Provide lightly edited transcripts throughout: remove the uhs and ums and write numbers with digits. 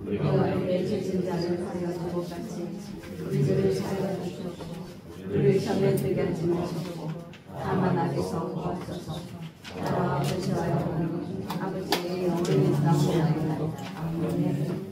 우리의 죄진자를 하여 주고같이 우리들을 사하여 주시고 우리를 시험에 들게 하지 마시고 다만 악에서 구하소서. 나라와 아버지와 영광이 아버지의 영원히 있사옵나이다. 아멘.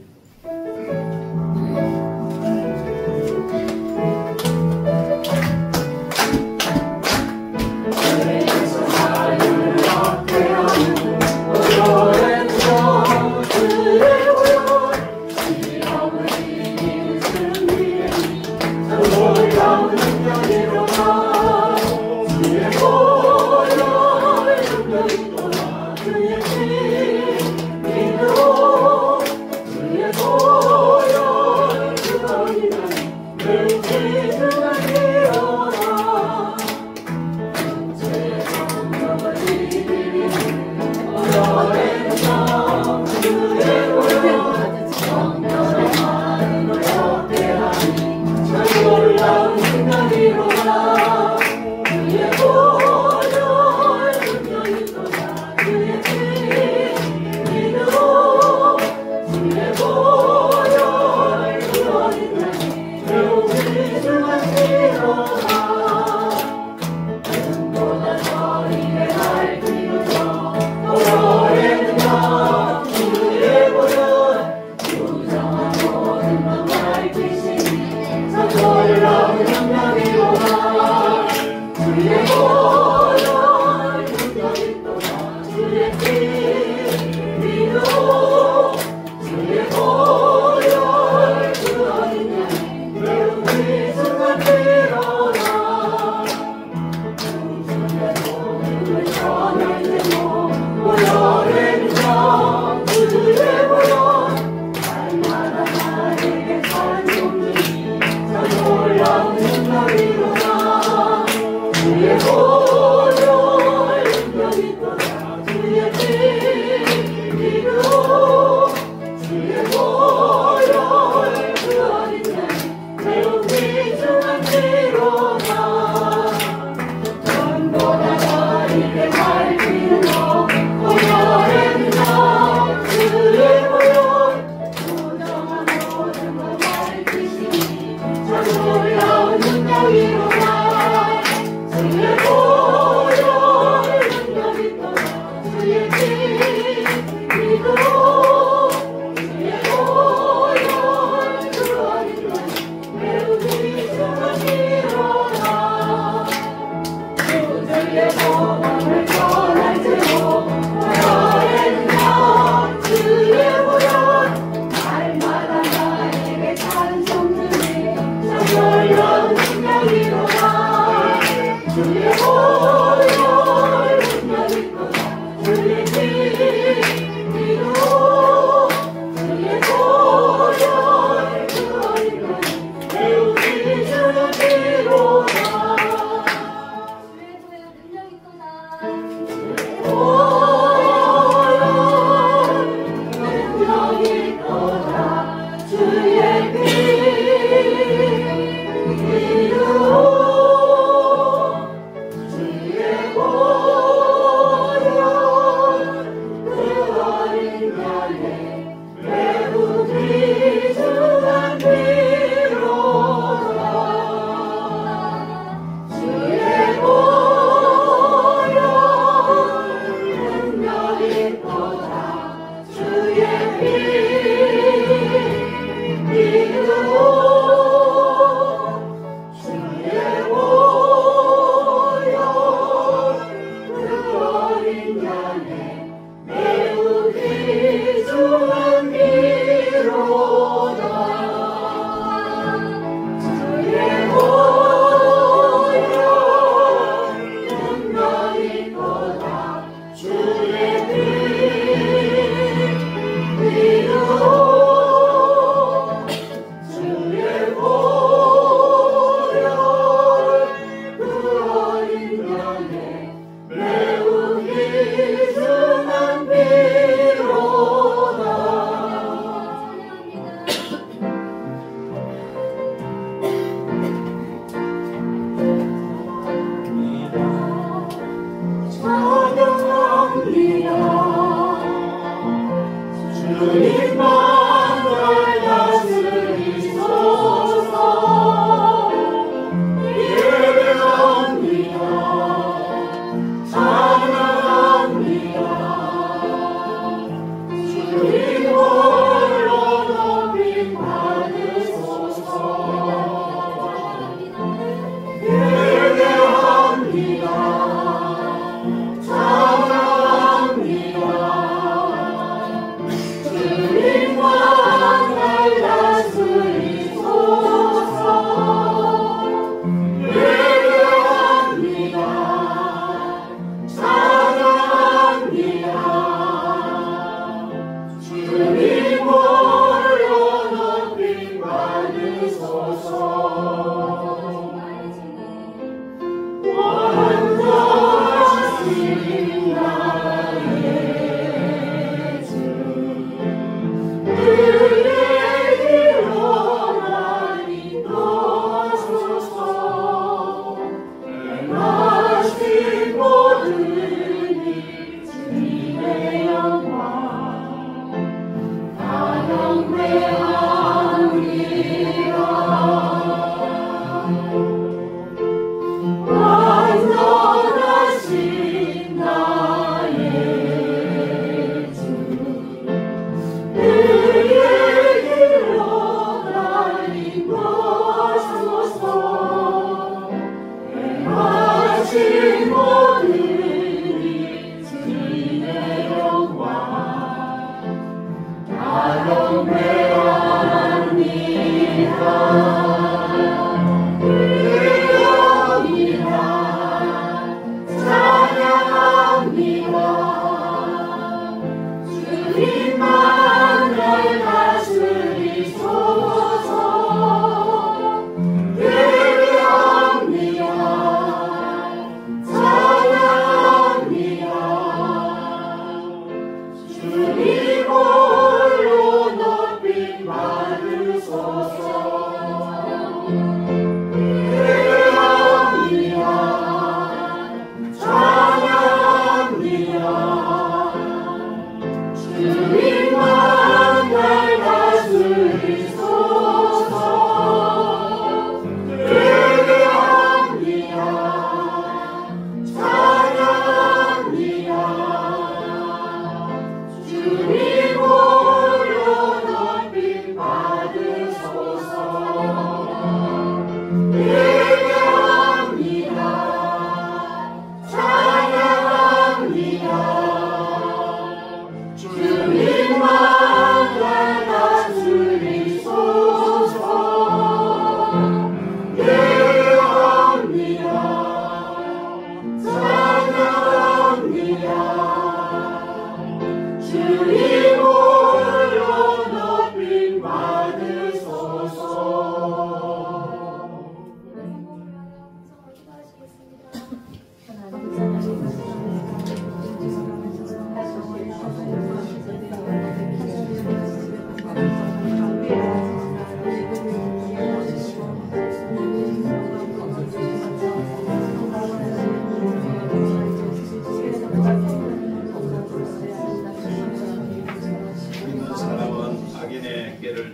매우 귀중한 비로다.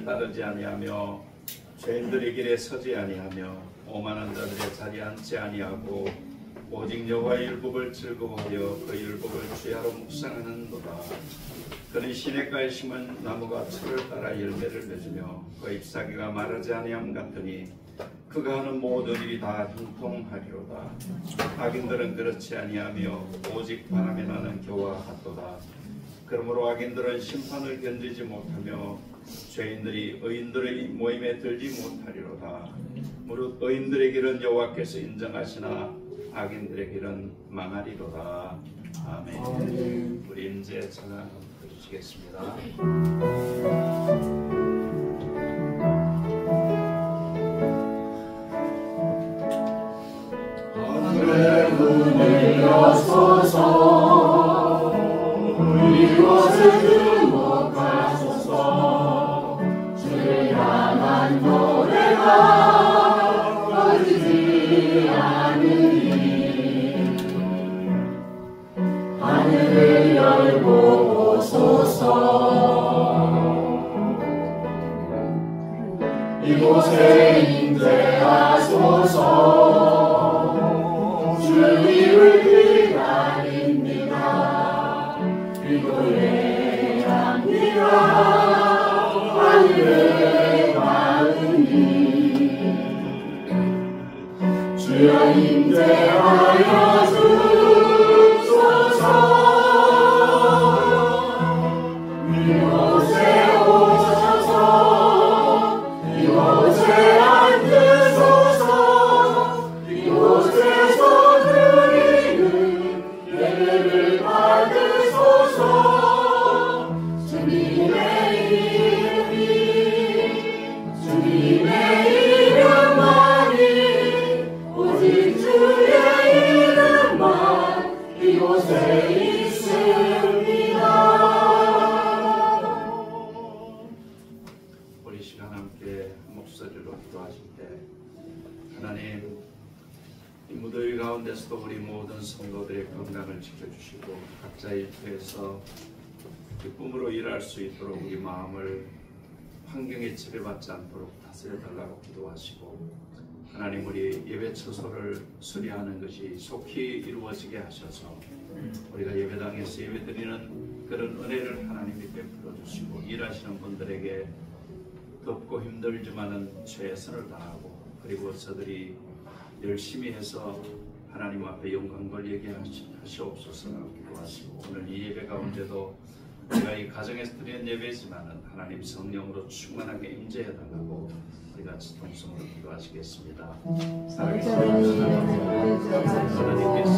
따르지 아니하며 죄인들의 길에 서지 아니하며 오만한 자들의 자리에 앉지 아니하고 오직 여호와의 율법을 즐거워하여 그 율법을 주야로 묵상하는도다. 그는 시냇가에 심은 나무가 철을 따라 열매를 맺으며 그 잎사귀가 마르지 아니함 같으니 그가 하는 모든 일이 다 형통하리로다. 악인들은 그렇지 아니하며 오직 바람에 나는 겨와 같도다. 그러므로 악인들은 심판을 견디지 못하며 죄인들이 의인들의 모임에 들지 못하리로다. 무릇 의인들의 길은 여호와께서 인정하시나 악인들의 길은 망하리로다. 아멘. 우리 이제 찬양 드리시겠습니다. 하늘의 문을 여소서 우리 것을 주목하소서. 주를 향한 노래가 꺼지지 않으니 하늘을 열고 보소서. 이곳에 임재하소서. 주님을 기다립니다. 기도해 합니다. 하늘의 마음이 주여 임재하여 주소서. 이곳에 오셔서 이곳에 앉으소서. 이곳에서 드리는 예배를 받으소서. 주님의 이름이 주님의 이름만이 오직 주의 이름만 이곳에 있습니다. 우리 시간 함께 목소리로 기도하실 때 하나님, 이 무더위 가운데서도 우리 모든 성도들의 건강을 지켜주시고 각자 일터에서 기쁨으로 일할 수 있도록 우리 마음을 환경에 지배받지 않도록 다스려달라고 기도하시고, 하나님 우리 예배 처소를 수리하는 것이 속히 이루어지게 하셔서 우리가 예배당에서 예배드리는 그런 은혜를 하나님이 베풀어 주시고, 일하시는 분들에게 덥고 힘들지만은 최선을 다하고, 그리고 저들이 열심히 해서 하나님 앞에 영광 돌리게 하시옵소서라고 기도하시고, 오늘 이 예배 가운데도 우리가 이 가정에서 드리는 예배지만은 하나님 성령으로 충만하게 임재해달라고 우리 같이 동성으로 기도하시겠습니다. 사랑하는 하나님께서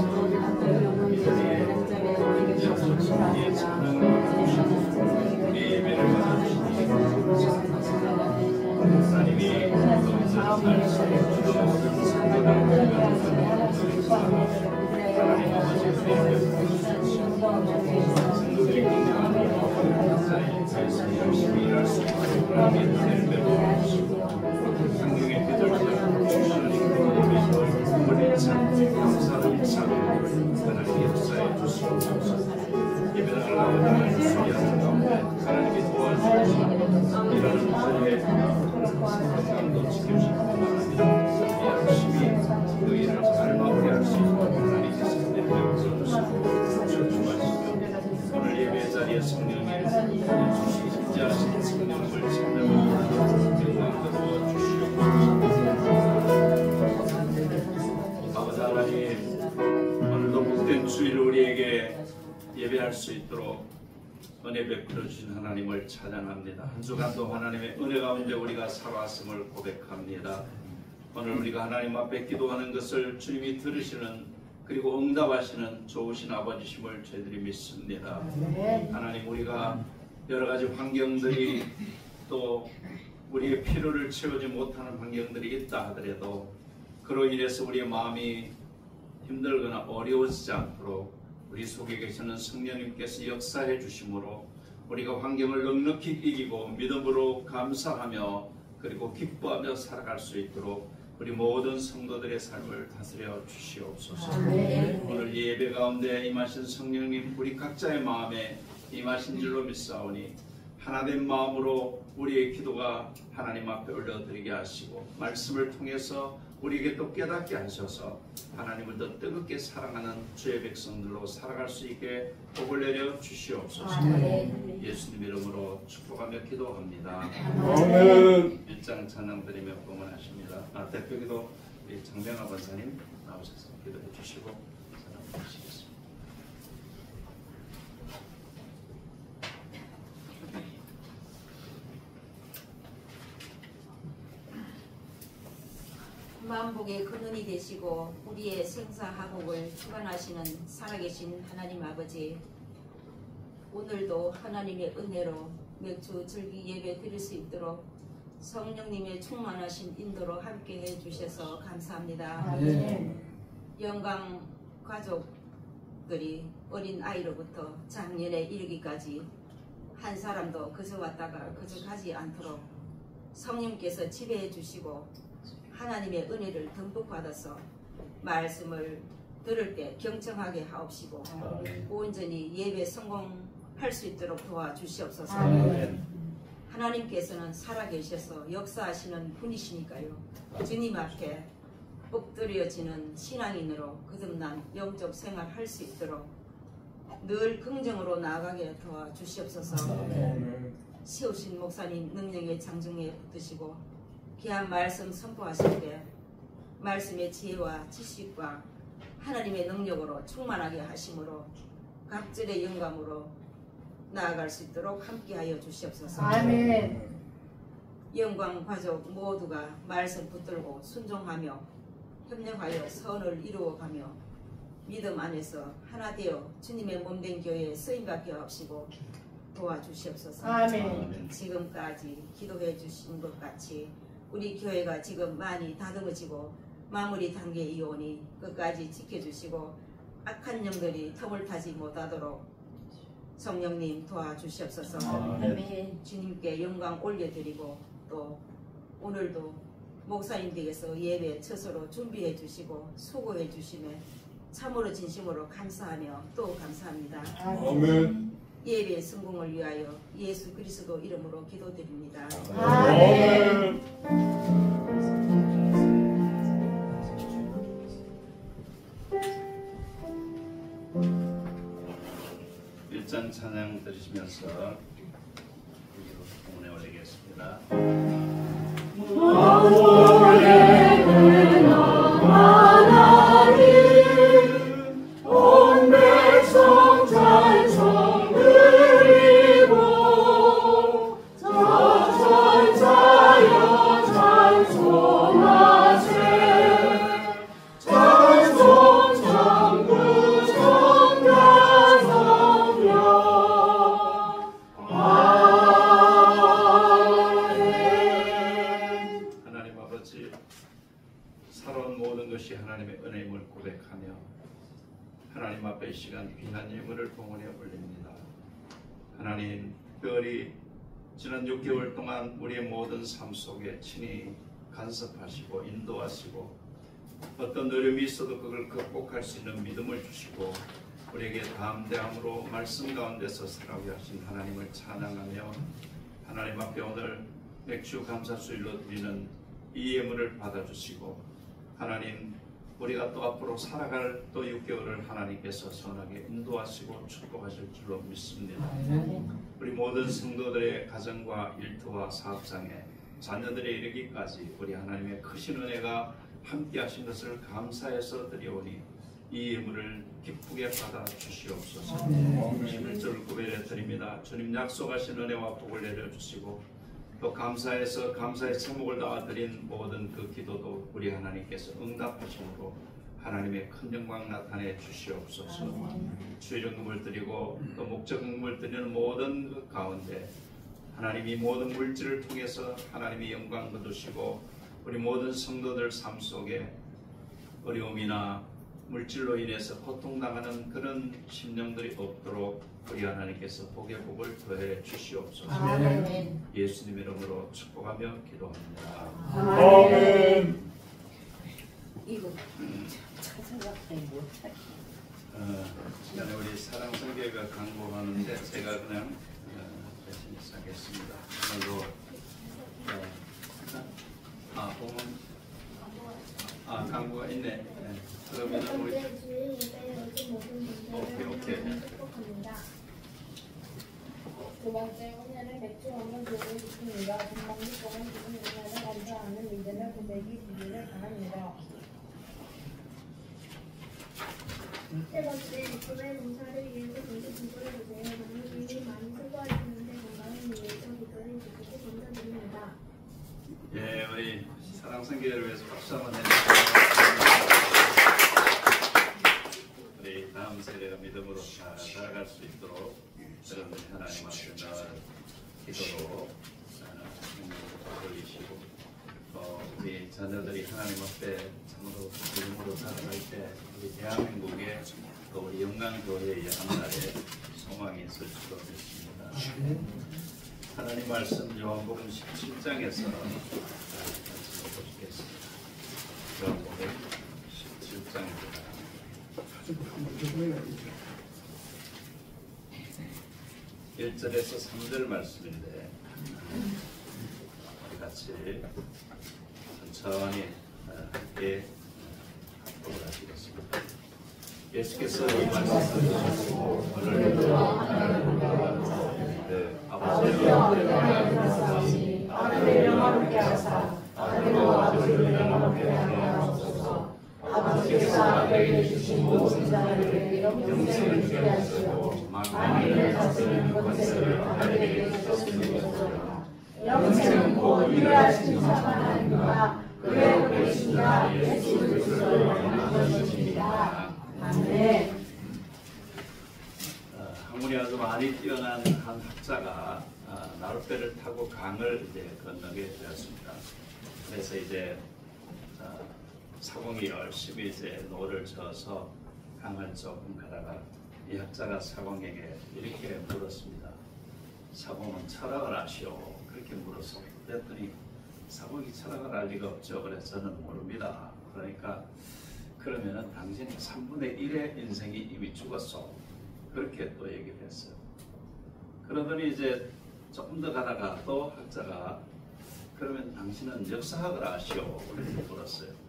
이 자리에 우리의 찬양을 받아주시고 우리 예배를 받아주시니 하나님이 거기서 살수 있는 모든 성도를 하나님 아버지 성도들이 건강한 역사에서 열심히 일할 수 있도록 하나님의 은혜를 베풀어주시고 성령의 뜻을 주시는 우리 참 감사를 참 하나님의 역사에 주시옵소서. 예배당을 나오는 하나님 수리하는 가운데 하나님이 도와주시고 일하는 분의 건강도 지켜주시고 열심히 그 일을 잘 마무리할 수 있도록 하나님께서 은혜를 베풀어주시고 주시고, 오늘 예배 자리에 성령이 주시지 않으신 성령을 찬양하고 영광도 주시옵소서. 아버지 하나님, 오늘도 복된 주일 우리에게 예배할 수 있도록 은혜 베풀어 주신 하나님을 찬양합니다. 한 주간도 하나님의 은혜 가운데 우리가 살아왔음을 고백합니다. 오늘 우리가 하나님 앞에 기도하는 것을 주님이 들으시는, 그리고 응답하시는 좋으신 아버지심을 저희들이 믿습니다. 하나님, 우리가 여러 가지 환경들이 또 우리의 필요를 채우지 못하는 환경들이 있다 하더라도 그로 인해서 우리의 마음이 힘들거나 어려워지지 않도록 우리 속에 계시는 성령님께서 역사해 주심으로 우리가 환경을 넉넉히 이기고 믿음으로 감사하며 그리고 기뻐하며 살아갈 수 있도록 우리 모든 성도들의 삶을 다스려 주시옵소서. 오늘 예배 가운데 임하신 성령님, 우리 각자의 마음에 임하신 줄로 믿사오니 하나된 마음으로 우리의 기도가 하나님 앞에 올려드리게 하시고 말씀을 통해서 우리에게 또 깨닫게 하셔서 하나님을 더 뜨겁게 사랑하는 주의 백성들로 살아갈 수 있게 복을 내려 주시옵소서. 예수님 이름으로 축복하며 기도합니다. 아멘. 1장 찬양 드리며 봉헌하십니다. 대표기도 장병하 권사님 나오셔서 기도해 주시고 찬양 드리시겠습니다. 만복의 근원이 되시고 우리의 생사하복을 주관하시는 살아계신 하나님 아버지, 오늘도 하나님의 은혜로 맥주 절기 예배 드릴 수 있도록 성령님의 충만하신 인도로 함께해 주셔서 감사합니다. 영광 가족들이 어린 아이로부터 작년에 이르기까지 한 사람도 그저 왔다가 그저 가지 않도록 성령님께서 지배해 주시고 하나님의 은혜를 듬뿍 받아서 말씀을 들을 때 경청하게 하옵시고 온전히 예배 성공할 수 있도록 도와주시옵소서. 하나님께서는 살아계셔서 역사하시는 분이시니까요. 주님 앞에 엎드려지는 신앙인으로 거듭난 영적 생활 할 수 있도록 늘 긍정으로 나아가게 도와주시옵소서. 세우신 목사님 능력의 장중에 붙드시고 귀한 말씀 선포하실 때 말씀의 지혜와 지식과 하나님의 능력으로 충만하게 하심으로 각절의 영감으로 나아갈 수 있도록 함께하여 주시옵소서. 아멘. 영광 가족 모두가 말씀 붙들고 순종하며 협력하여 선을 이루어가며 믿음 안에서 하나 되어 주님의 몸된 교회에 쓰임받게 하시고 도와주시옵소서. 아멘. 지금까지 기도해 주신 것 같이 우리 교회가 지금 많이 다듬어지고 마무리 단계에 이오니 끝까지 지켜주시고 악한 영들이 틈을 타지 못하도록 성령님 도와주시옵소서. 아멘. 주님께 영광 올려드리고 또 오늘도 목사님께서 예배 처소로 준비해 주시고 수고해 주심에 참으로 진심으로 감사하며 또 감사합니다. 아멘. 예배 성공을 위하여 예수 그리스도 이름으로 기도드립니다. 아멘. 일장 찬양 들으시면서 공문에 올리겠습니다. 만물의 하나님 온 백성 찬송 드리고 저천사여 찬송하세 찬송 천구 성가성령 하나님 아버지, 살아온 모든 것이 하나님의 은혜임을 고백하며 하나님 앞에 이 시간 귀한 예물을 봉헌해 올립니다. 하나님, 특별히 지난 6개월 동안 우리의 모든 삶 속에 친히 간섭하시고 인도하시고 어떤 어려움이 있어도 그걸 극복할 수 있는 믿음을 주시고 우리에게 담대함으로 말씀 가운데서 살아가게 하신 하나님을 찬양하며 하나님 앞에 오늘 맥주 감사수일로 드리는 이 예물을 받아주시고 하나님, 우리가 또 앞으로 살아갈 또 6개월을 하나님께서 선하게 인도하시고 축복하실 줄로 믿습니다. 우리 모든 성도들의 가정과 일터와 사업장에 자녀들에 이르기까지 우리 하나님의 크신 은혜가 함께 하신 것을 감사해서 드려오니 이 예물을 기쁘게 받아 주시옵소서. 11절 구별해 드립니다. 주님 약속하신 은혜와 복을 내려주시고 또 감사해서 감사의 제목을 다하 드린 모든 그 기도도 우리 하나님께서 응답하심으로 하나님의 큰 영광 나타내 주시옵소서. 주일연금을 드리고 또 목적금을 드리는 모든 그 가운데 하나님이 모든 물질을 통해서 하나님의 영광 거두시고 우리 모든 성도들 삶 속에 어려움이나 물질로 인해서 고통당하는 그런 심령들이 없도록 우리 하나님께서 복의 복을 더해 주시옵소서. 아멘. 예수님 이름으로 축복하며 기도합니다. 아멘. 이거 찾아갔더니 못 찾기. 시간에 우리 사랑성교회가 강구하는데 제가 그냥 대신 시작했습니다. 오늘도 강구가 있네. 네. 그러면 우리 오케이. 두 번째, 오늘은 맥주 없는 교회를 지킵니다. 금방지 동안 지금 은혜를 감사하는 믿음의 고백이 주기를 바랍니다. 세 번째, 교회 봉사를 위해서 공개 기도해 주세요. 장로님이 많이 수고하시는데 건강을 위해서 기도해 주시고 감사드립니다. 예, 우리 사랑성교회를 위해서 박수 한번 해주세요. 우리 다음 세대가 믿음으로 잘 살아갈 수 있도록 여러분 하나님 앞에 늘 기도로 돌리시고 우리 자녀들이 하나님 앞에 참으로 믿음으로 살아갈 때 우리 대한민국에 또 우리 영광교회의 한날에 소망이 있을 줄로 믿습니다. 하나님 말씀 요한복음 17장에서 보시겠습니다. 요한복음 17장입니다. 1절에서 3절 말씀인데 우리 같이 천천히 함께 합독을 하시겠습니다. 예수께서 이 말씀을 주시고 오늘 아버지여 아들의 영광을 하사 아들과 아들을 영광을 하옵소서. 아버지께서 아들에게 주신 모든 자들에게 영생을 주게 하시고 만민을 다스리는 권세를 아들에게 주셨으므로 영생은 곧 유일하신 참 하나님과 그의 보이신가 예수 그리스도를 만난 것입니다. 아멘. 학문이 아주 많이 뛰어난 한 학자가 나룻배를 타고 강을 이제 건너게 되었습니다. 그래서 이제 사공이 열심히 이제 노를 저어서 강을 조금 가다가 이 학자가 사공에게 이렇게 물었습니다. 사공은 철학을 아시오? 그렇게 물었어. 그랬더니 사공이 철학을 알 리가 없죠. 그래서 저는 모릅니다. 그러니까 그러면은 당신이 3분의 1의 인생이 이미 죽었어. 그렇게 또 얘기를 했어요. 그러더니 이제 조금 더 가다가 또 학자가 그러면 당신은 역사학을 아시오? 그렇게 물었어요.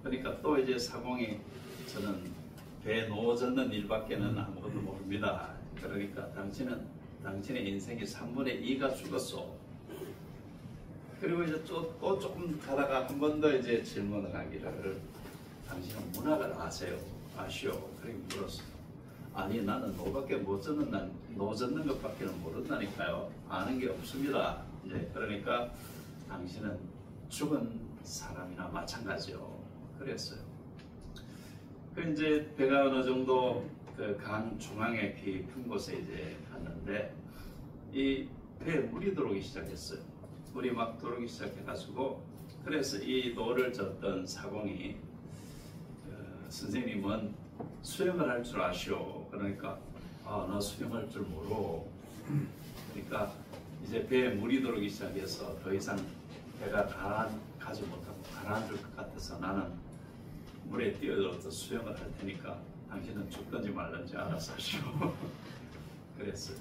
그러니까 또 이제 사공이 저는 배에 놓아 젖는 일밖에는 아무것도 모릅니다. 그러니까 당신의 인생이 3분의 2가 죽었어. 그리고 이제 또 조금 가다가 한 번 더 이제 질문을 하기를 당신은 문학을 아시오? 그렇게 물었어요. 아니 나는 노 젖는 것밖에는 모른다니까요. 아는 게 없습니다. 이제 그러니까 당신은 죽은 사람이나 마찬가지요. 그랬어요. 그 이제 배가 어느 정도 그 강 중앙에 깊은 곳에 이제 갔는데 이 배에 물이 들어오기 시작했어요. 물이 막 들어오기 시작해가지고 그래서 이 노를 젓던 사공이 선생님은 수영을 할 줄 아시오? 그러니까 나 수영할 줄 모르. 그러니까 이제 배에 물이 들어오기 시작해서 더 이상 배가 가지 못하고 가라앉을 것 같아서 나는 물에 뛰어들어서 수영을 할 테니까 당신은 죽든지 말든지 알아서 하시오. 그랬어요.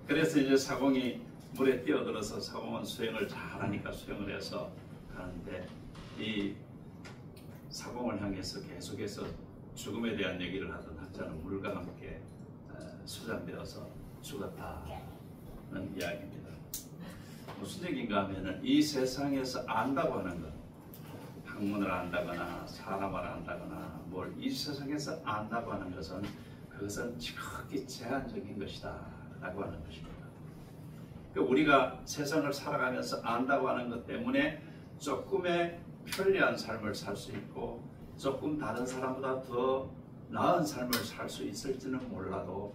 그래서 이제 사공이 물에 뛰어들어서 사공은 수영을 잘하니까 수영을 해서 가는데 이 사공을 향해서 계속해서 죽음에 대한 얘기를 하던 학자는 물과 함께 수장되어서 죽었다는 이야기입니다. 무슨 얘기인가 하면은 이 세상에서 안다고 하는 것, 학문을 안다거나 사람을 안다거나 뭘 이 세상에서 안다고 하는 것은 그것은 지극히 제한적인 것이다 라고 하는 것입니다. 우리가 세상을 살아가면서 안다고 하는 것 때문에 조금의 편리한 삶을 살 수 있고 조금 다른 사람보다 더 나은 삶을 살 수 있을지는 몰라도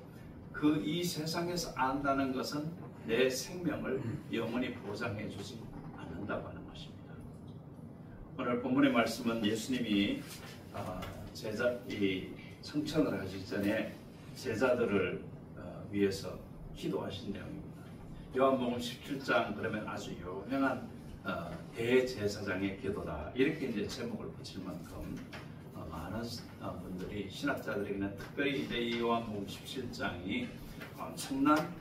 그 이 세상에서 안다는 것은 내 생명을 영원히 보장해 주지 않는다고 하는 것입니다. 오늘 본문의 말씀은 예수님이 성천을 하시기 전에 제자들을 위해서 기도하신 내용입니다. 요한복음 17장 그러면 아주 유명한 대제사장의 기도다 이렇게 이제 제목을 붙일 만큼 많은 분들이 신학자들에게는 특별히 이제 이 요한복음 17장이 엄청난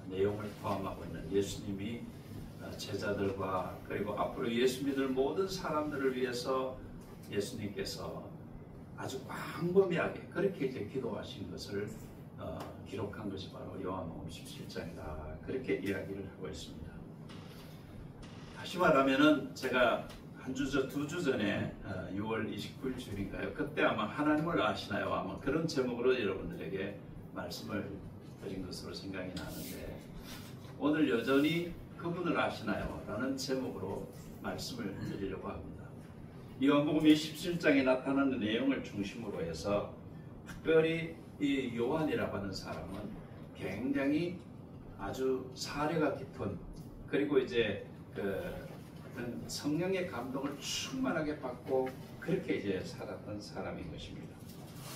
내용을 포함하고 있는 예수님이 제자들과 그리고 앞으로 예수 믿을 모든 사람들을 위해서 예수님께서 아주 광범위하게 그렇게 이제 기도하신 것을 기록한 것이 바로 요한복음 17장이다 그렇게 이야기를 하고 있습니다. 다시 말하면은 제가 두 주 전에 6월 29일 주일인가요? 그때 아마 하나님을 아시나요? 아마 그런 제목으로 여러분들에게 말씀을 드린 것으로 생각이 나는데 오늘 여전히 그분을 아시나요? 라는 제목으로 말씀을 드리려고 합니다. 요한복음이 17장에 나타나는 내용을 중심으로 해서 특별히 이 요한이라고 하는 사람은 굉장히 아주 사려가 깊은 그리고 이제 성령의 감동을 충만하게 받고 그렇게 이제 살았던 사람인 것입니다.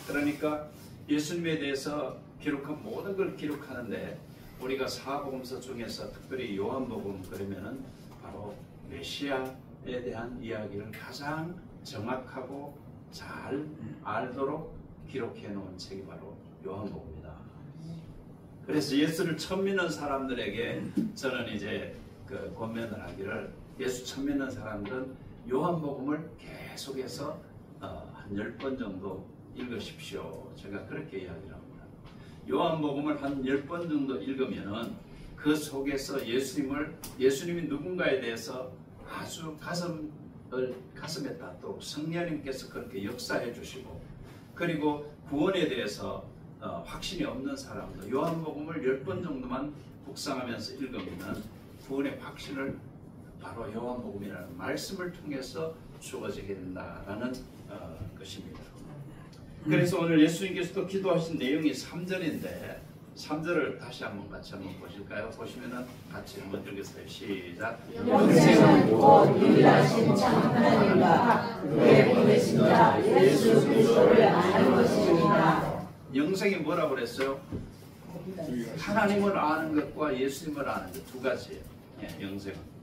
그러니까 예수님에 대해서 기록한 모든 걸 기록하는데 우리가 사복음서 중에서 특별히 요한복음 그러면은 바로 메시아에 대한 이야기를 가장 정확하고 잘 알도록 기록해 놓은 책이 바로 요한복음이다. 그래서 예수를 처음 믿는 사람들에게 저는 이제 그 권면을 하기를, 예수 처음 믿는 사람들은 요한복음을 계속해서 한 10번 정도 읽으십시오. 제가 그렇게 이야기를 합니다. 요한복음을 한 10번 정도 읽으면은 그 속에서 예수님이 누군가에 대해서 아주 가슴에 닿도록 성령님께서 그렇게 역사해 주시고, 그리고 구원에 대해서 확신이 없는 사람도 요한복음을 10번 정도만 묵상하면서 읽으면 구원의 확신을 바로 요한복음이라는 말씀을 통해서 주어지게 된다라는 것입니다. 그래서 오늘 예수님께서도 기도하신 내용이 3절인데 3절을 다시 같이 한번 보실까요? 보시면은 같이 한번 읽으세요. 시작. 영생은 곧 유일하신 참 하나님과 그의 보내신 자 예수 그리스도를 아는 것이니라. 영생이 뭐라고 그랬어요? 하나님을 아는 것과 예수님을 아는 것 두 가지예요. 영생은.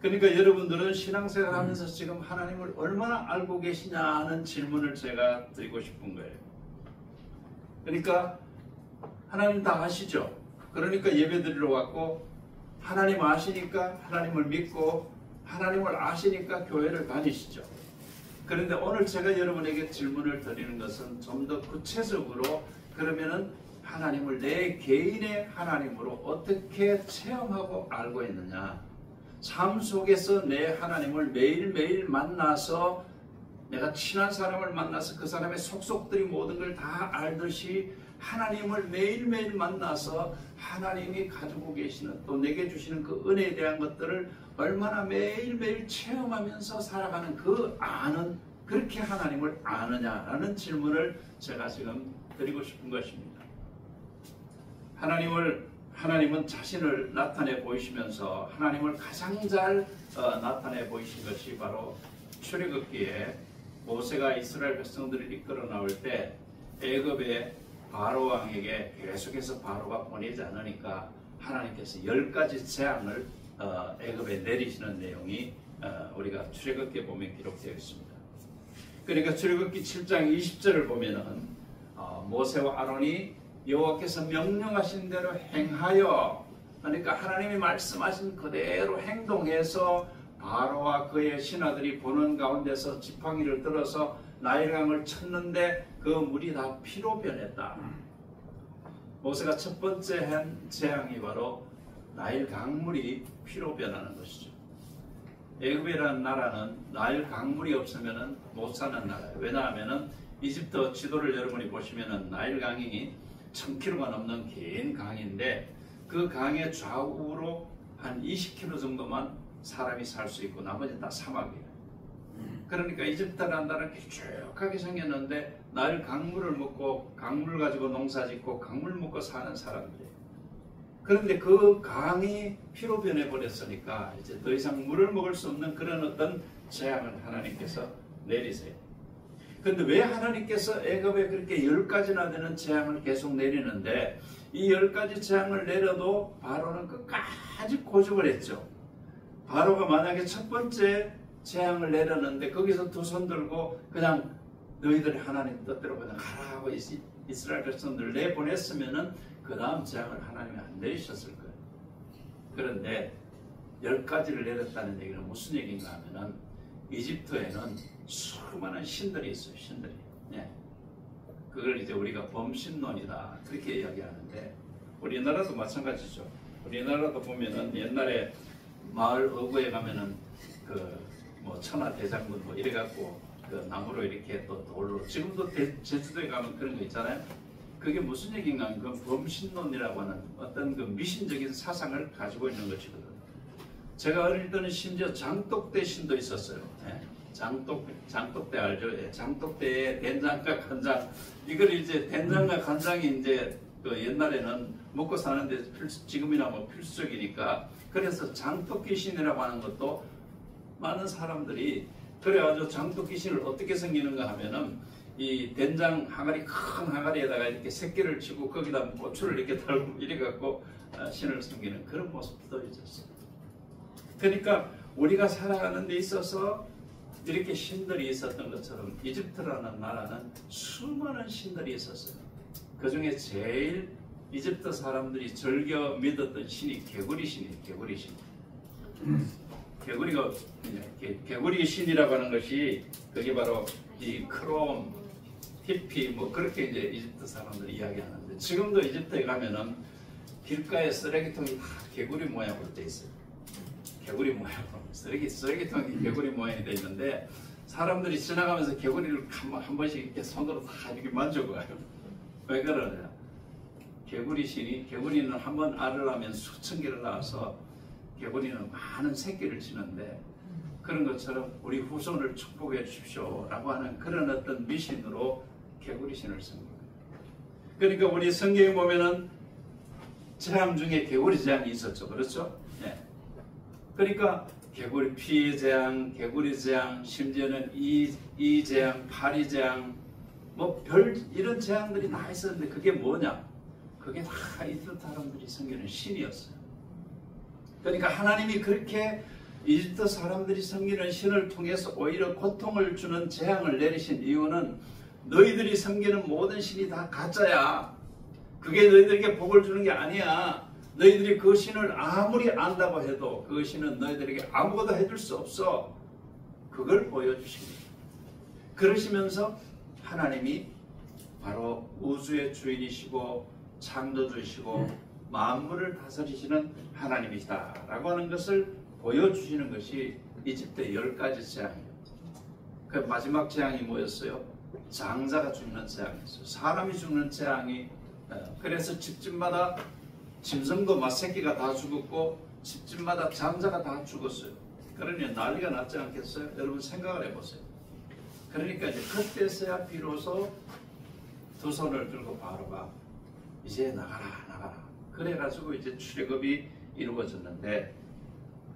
그러니까 여러분들은 신앙생활 하면서 지금 하나님을 얼마나 알고 계시냐 하는 질문을 제가 드리고 싶은 거예요. 그러니까 하나님 다 아시죠? 그러니까 예배 드리러 왔고, 하나님 아시니까 하나님을 믿고, 하나님을 아시니까 교회를 다니시죠. 그런데 오늘 제가 여러분에게 질문을 드리는 것은 좀 더 구체적으로, 그러면은 하나님을 내 개인의 하나님으로 어떻게 체험하고 알고 있느냐, 삶 속에서 내 하나님을 매일매일 만나서, 내가 친한 사람을 만나서 그 사람의 속속들이 모든 걸 다 알듯이 하나님을 매일매일 만나서 하나님이 가지고 계시는, 또 내게 주시는 그 은혜에 대한 것들을 얼마나 매일매일 체험하면서 살아가는 그렇게 하나님을 아느냐라는 질문을 제가 지금 드리고 싶은 것입니다. 하나님은 자신을 나타내 보이시면서 하나님을 가장 잘 나타내 보이신 것이 바로 출애굽기에 모세가 이스라엘 백성들을 이끌어 나올 때 애굽의 바로 왕에게 계속해서 바로가 보내지 않으니까 하나님께서 10가지 재앙을 애굽에 내리시는 내용이 우리가 출애굽기에 보면 기록되어 있습니다. 그러니까 출애굽기 7장 20절을 보면은 모세와 아론이 여호와께서 명령하신 대로 행하여, 그러니까 하나님이 말씀하신 그대로 행동해서 바로와 그의 신하들이 보는 가운데서 지팡이를 들어서 나일강을 쳤는데 그 물이 다 피로 변했다. 모세가 첫 번째 한 재앙이 바로 나일 강물이 피로 변하는 것이죠. 애굽이라는 나라는 나일 강물이 없으면 못 사는 나라예요. 왜냐하면 이집트 지도를 여러분이 보시면 나일 강이 1000km가 넘는 긴 강인데 그 강의 좌우로 한 20km 정도만 사람이 살 수 있고 나머지 다 사막이에요. 그러니까 이집트라는 나라는 길쭉하게 생겼는데 나일 강물을 먹고 강물 가지고 농사 짓고 강물 먹고 사는 사람들이에요. 그런데 그 강이 피로 변해버렸으니까 이제 더 이상 물을 먹을 수 없는 그런 어떤 재앙을 하나님께서 내리세요. 그런데 왜 하나님께서 애굽에 그렇게 10가지나 되는 재앙을 계속 내리는데 이 10가지 재앙을 내려도 바로는 끝까지 고집을 했죠. 바로가 만약에 첫 번째 재앙을 내렸는데 거기서 두 손 들고 그냥 너희들이 하나님 뜻대로 그냥 가라고 이스라엘 백성들을 내보냈으면은 그 다음 재앙을 하나님이 안 내리셨을 거예요. 그런데 10가지를 내렸다는 얘기는 무슨 얘기인가 하면은 이집트에는 수많은 신들이 있어요. 신들이. 네. 그걸 이제 우리가 범신론이다 그렇게 이야기하는데 우리나라도 마찬가지죠. 우리나라도 보면은 옛날에 마을 어구에 가면은 그 뭐 천하대장군 뭐 이래갖고 그 나무로 이렇게 또 돌로 지금도 제주도에 가면 그런 거 있잖아요. 그게 무슨 얘기인가 하면 그 범신론이라고 하는 어떤 그 미신적인 사상을 가지고 있는 것이거든요. 제가 어릴 때는 심지어 장독대 신도 있었어요. 네. 장독대 알죠? 네. 장독대에 된장과 간장 이걸 이제 된장과 간장이 이제 그 옛날에는 먹고 사는데 지금이나 뭐 필수적이니까 그래서 장독귀신이라고 하는 것도 많은 사람들이 그래가지고 장독귀신을 어떻게 생기는가 하면은 이 된장 항아리 큰 항아리에다가 이렇게 새끼를 치고 거기다 고추를 이렇게 달고 이래갖고 신을 섬기는 그런 모습도 있었어요. 그러니까 우리가 살아가는 데 있어서 이렇게 신들이 있었던 것처럼 이집트라는 나라는 수많은 신들이 있었어요. 그 중에 제일 이집트 사람들이 즐겨 믿었던 신이 개구리 신이에요. 개구리 신. 개구리가 개구리 신이라고 하는 것이 그게 바로 이 크롬, 히피 뭐 그렇게 이제 이집트 사람들이 이야기하는데 지금도 이집트에 가면은 길가에 쓰레기통이 다 개구리 모양으로 돼 있어요. 개구리 모양으로 쓰레기통이 개구리 모양이 돼 있는데 사람들이 지나가면서 개구리를 한 번씩 이렇게 손으로 다 이렇게 만져봐요. 왜 그러냐? 개구리는 한 번 알을 낳으면 수천 개를 낳아서 개구리는 많은 새끼를 치는데 그런 것처럼 우리 후손을 축복해 주십시오 라고 하는 그런 어떤 미신으로 개구리신을 섬깁니다. 그러니까 우리 성경에 보면은 재앙 중에 개구리 재앙이 있었죠. 그렇죠? 네. 그러니까 개구리 피 재앙, 개구리 재앙, 심지어는 이 재앙, 파리 재앙, 뭐 별 이런 재앙들이 다 있었는데 그게 뭐냐? 그게 다 이집트 사람들이 섬기는 신이었어요. 그러니까 하나님이 그렇게 이집트 사람들이 섬기는 신을 통해서 오히려 고통을 주는 재앙을 내리신 이유는 너희들이 섬기는 모든 신이 다 가짜야. 그게 너희들에게 복을 주는 게 아니야. 너희들이 그 신을 아무리 안다고 해도 그 신은 너희들에게 아무것도 해줄 수 없어. 그걸 보여주십니다. 그러시면서 하나님이 바로 우주의 주인이시고 창조주이시고 만물을 다스리시는 하나님이시다 라고 하는 것을 보여주시는 것이 이집트의 10가지 재앙이에요. 그 마지막 재앙이 뭐였어요? 장자가 죽는 재앙이었어요. 사람이 죽는 재앙이. 그래서 집집마다 짐승도 맛새끼가 다 죽었고 집집마다 장자가 다 죽었어요. 그러니 난리가 났지 않겠어요? 여러분 생각을 해보세요. 그러니까 이제 그때서야 비로소 두 손을 들고 바로가 이제 나가라. 그래가지고 이제 출애굽이 이루어졌는데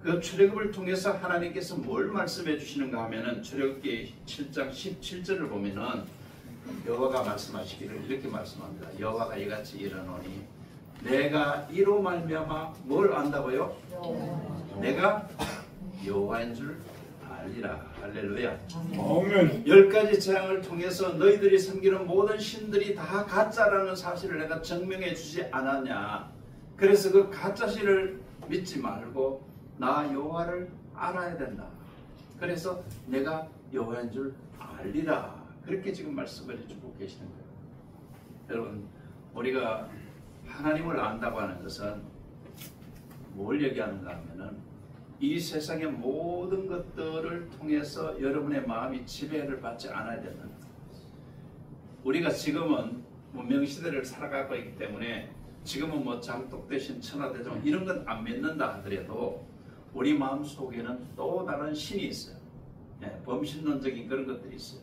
그 출애굽을 통해서 하나님께서 뭘 말씀해 주시는가 하면은 출애굽기 7장 17절을 보면은 여호와가 말씀하시기를 이렇게 말씀합니다. 여호와가 이같이 이르노니 내가 이로 말미암아 뭘 안다고요? 내가 여호와인 줄 알리라. 할렐루야. 아멘. 10가지 재앙을 통해서 너희들이 섬기는 모든 신들이 다 가짜라는 사실을 내가 증명해 주지 않았냐. 그래서 그 가짜 신을 믿지 말고 나 여호와를 알아야 된다. 그래서 내가 여호와인 줄 알리라. 그렇게 지금 말씀을 해주고 계시는 거예요. 여러분, 우리가 하나님을 안다고 하는 것은 뭘 얘기하는가 하면은 이 세상의 모든 것들을 통해서 여러분의 마음이 지배를 받지 않아야 된다. 우리가 지금은 문명시대를 살아가고 있기 때문에 지금은 뭐 장독 대신 천하대종 이런 건 안 믿는다 하더라도 우리 마음 속에는 또 다른 신이 있어요. 범신론적인 그런 것들이 있어요.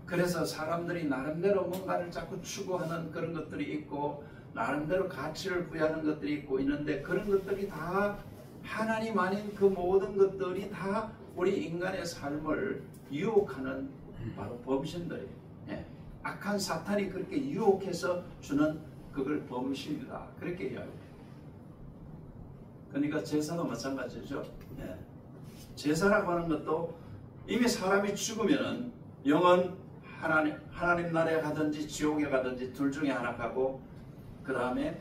그래서 사람들이 나름대로 뭔가를 자꾸 추구하는 그런 것들이 있고 나름대로 가치를 부여하는 것들이 있고 있는데 그런 것들이 다 하나님 아닌 그 모든 것들이 다 우리 인간의 삶을 유혹하는 바로 범신들이에요. 악한 사탄이 그렇게 유혹해서 주는 그걸 범신이다. 그렇게 이야기해요. 그러니까 제사도 마찬가지죠. 제사라고 하는 것도 이미 사람이 죽으면은 영은 하나님 나라에 가든지 지옥에 가든지 둘 중에 하나 가고 그 다음에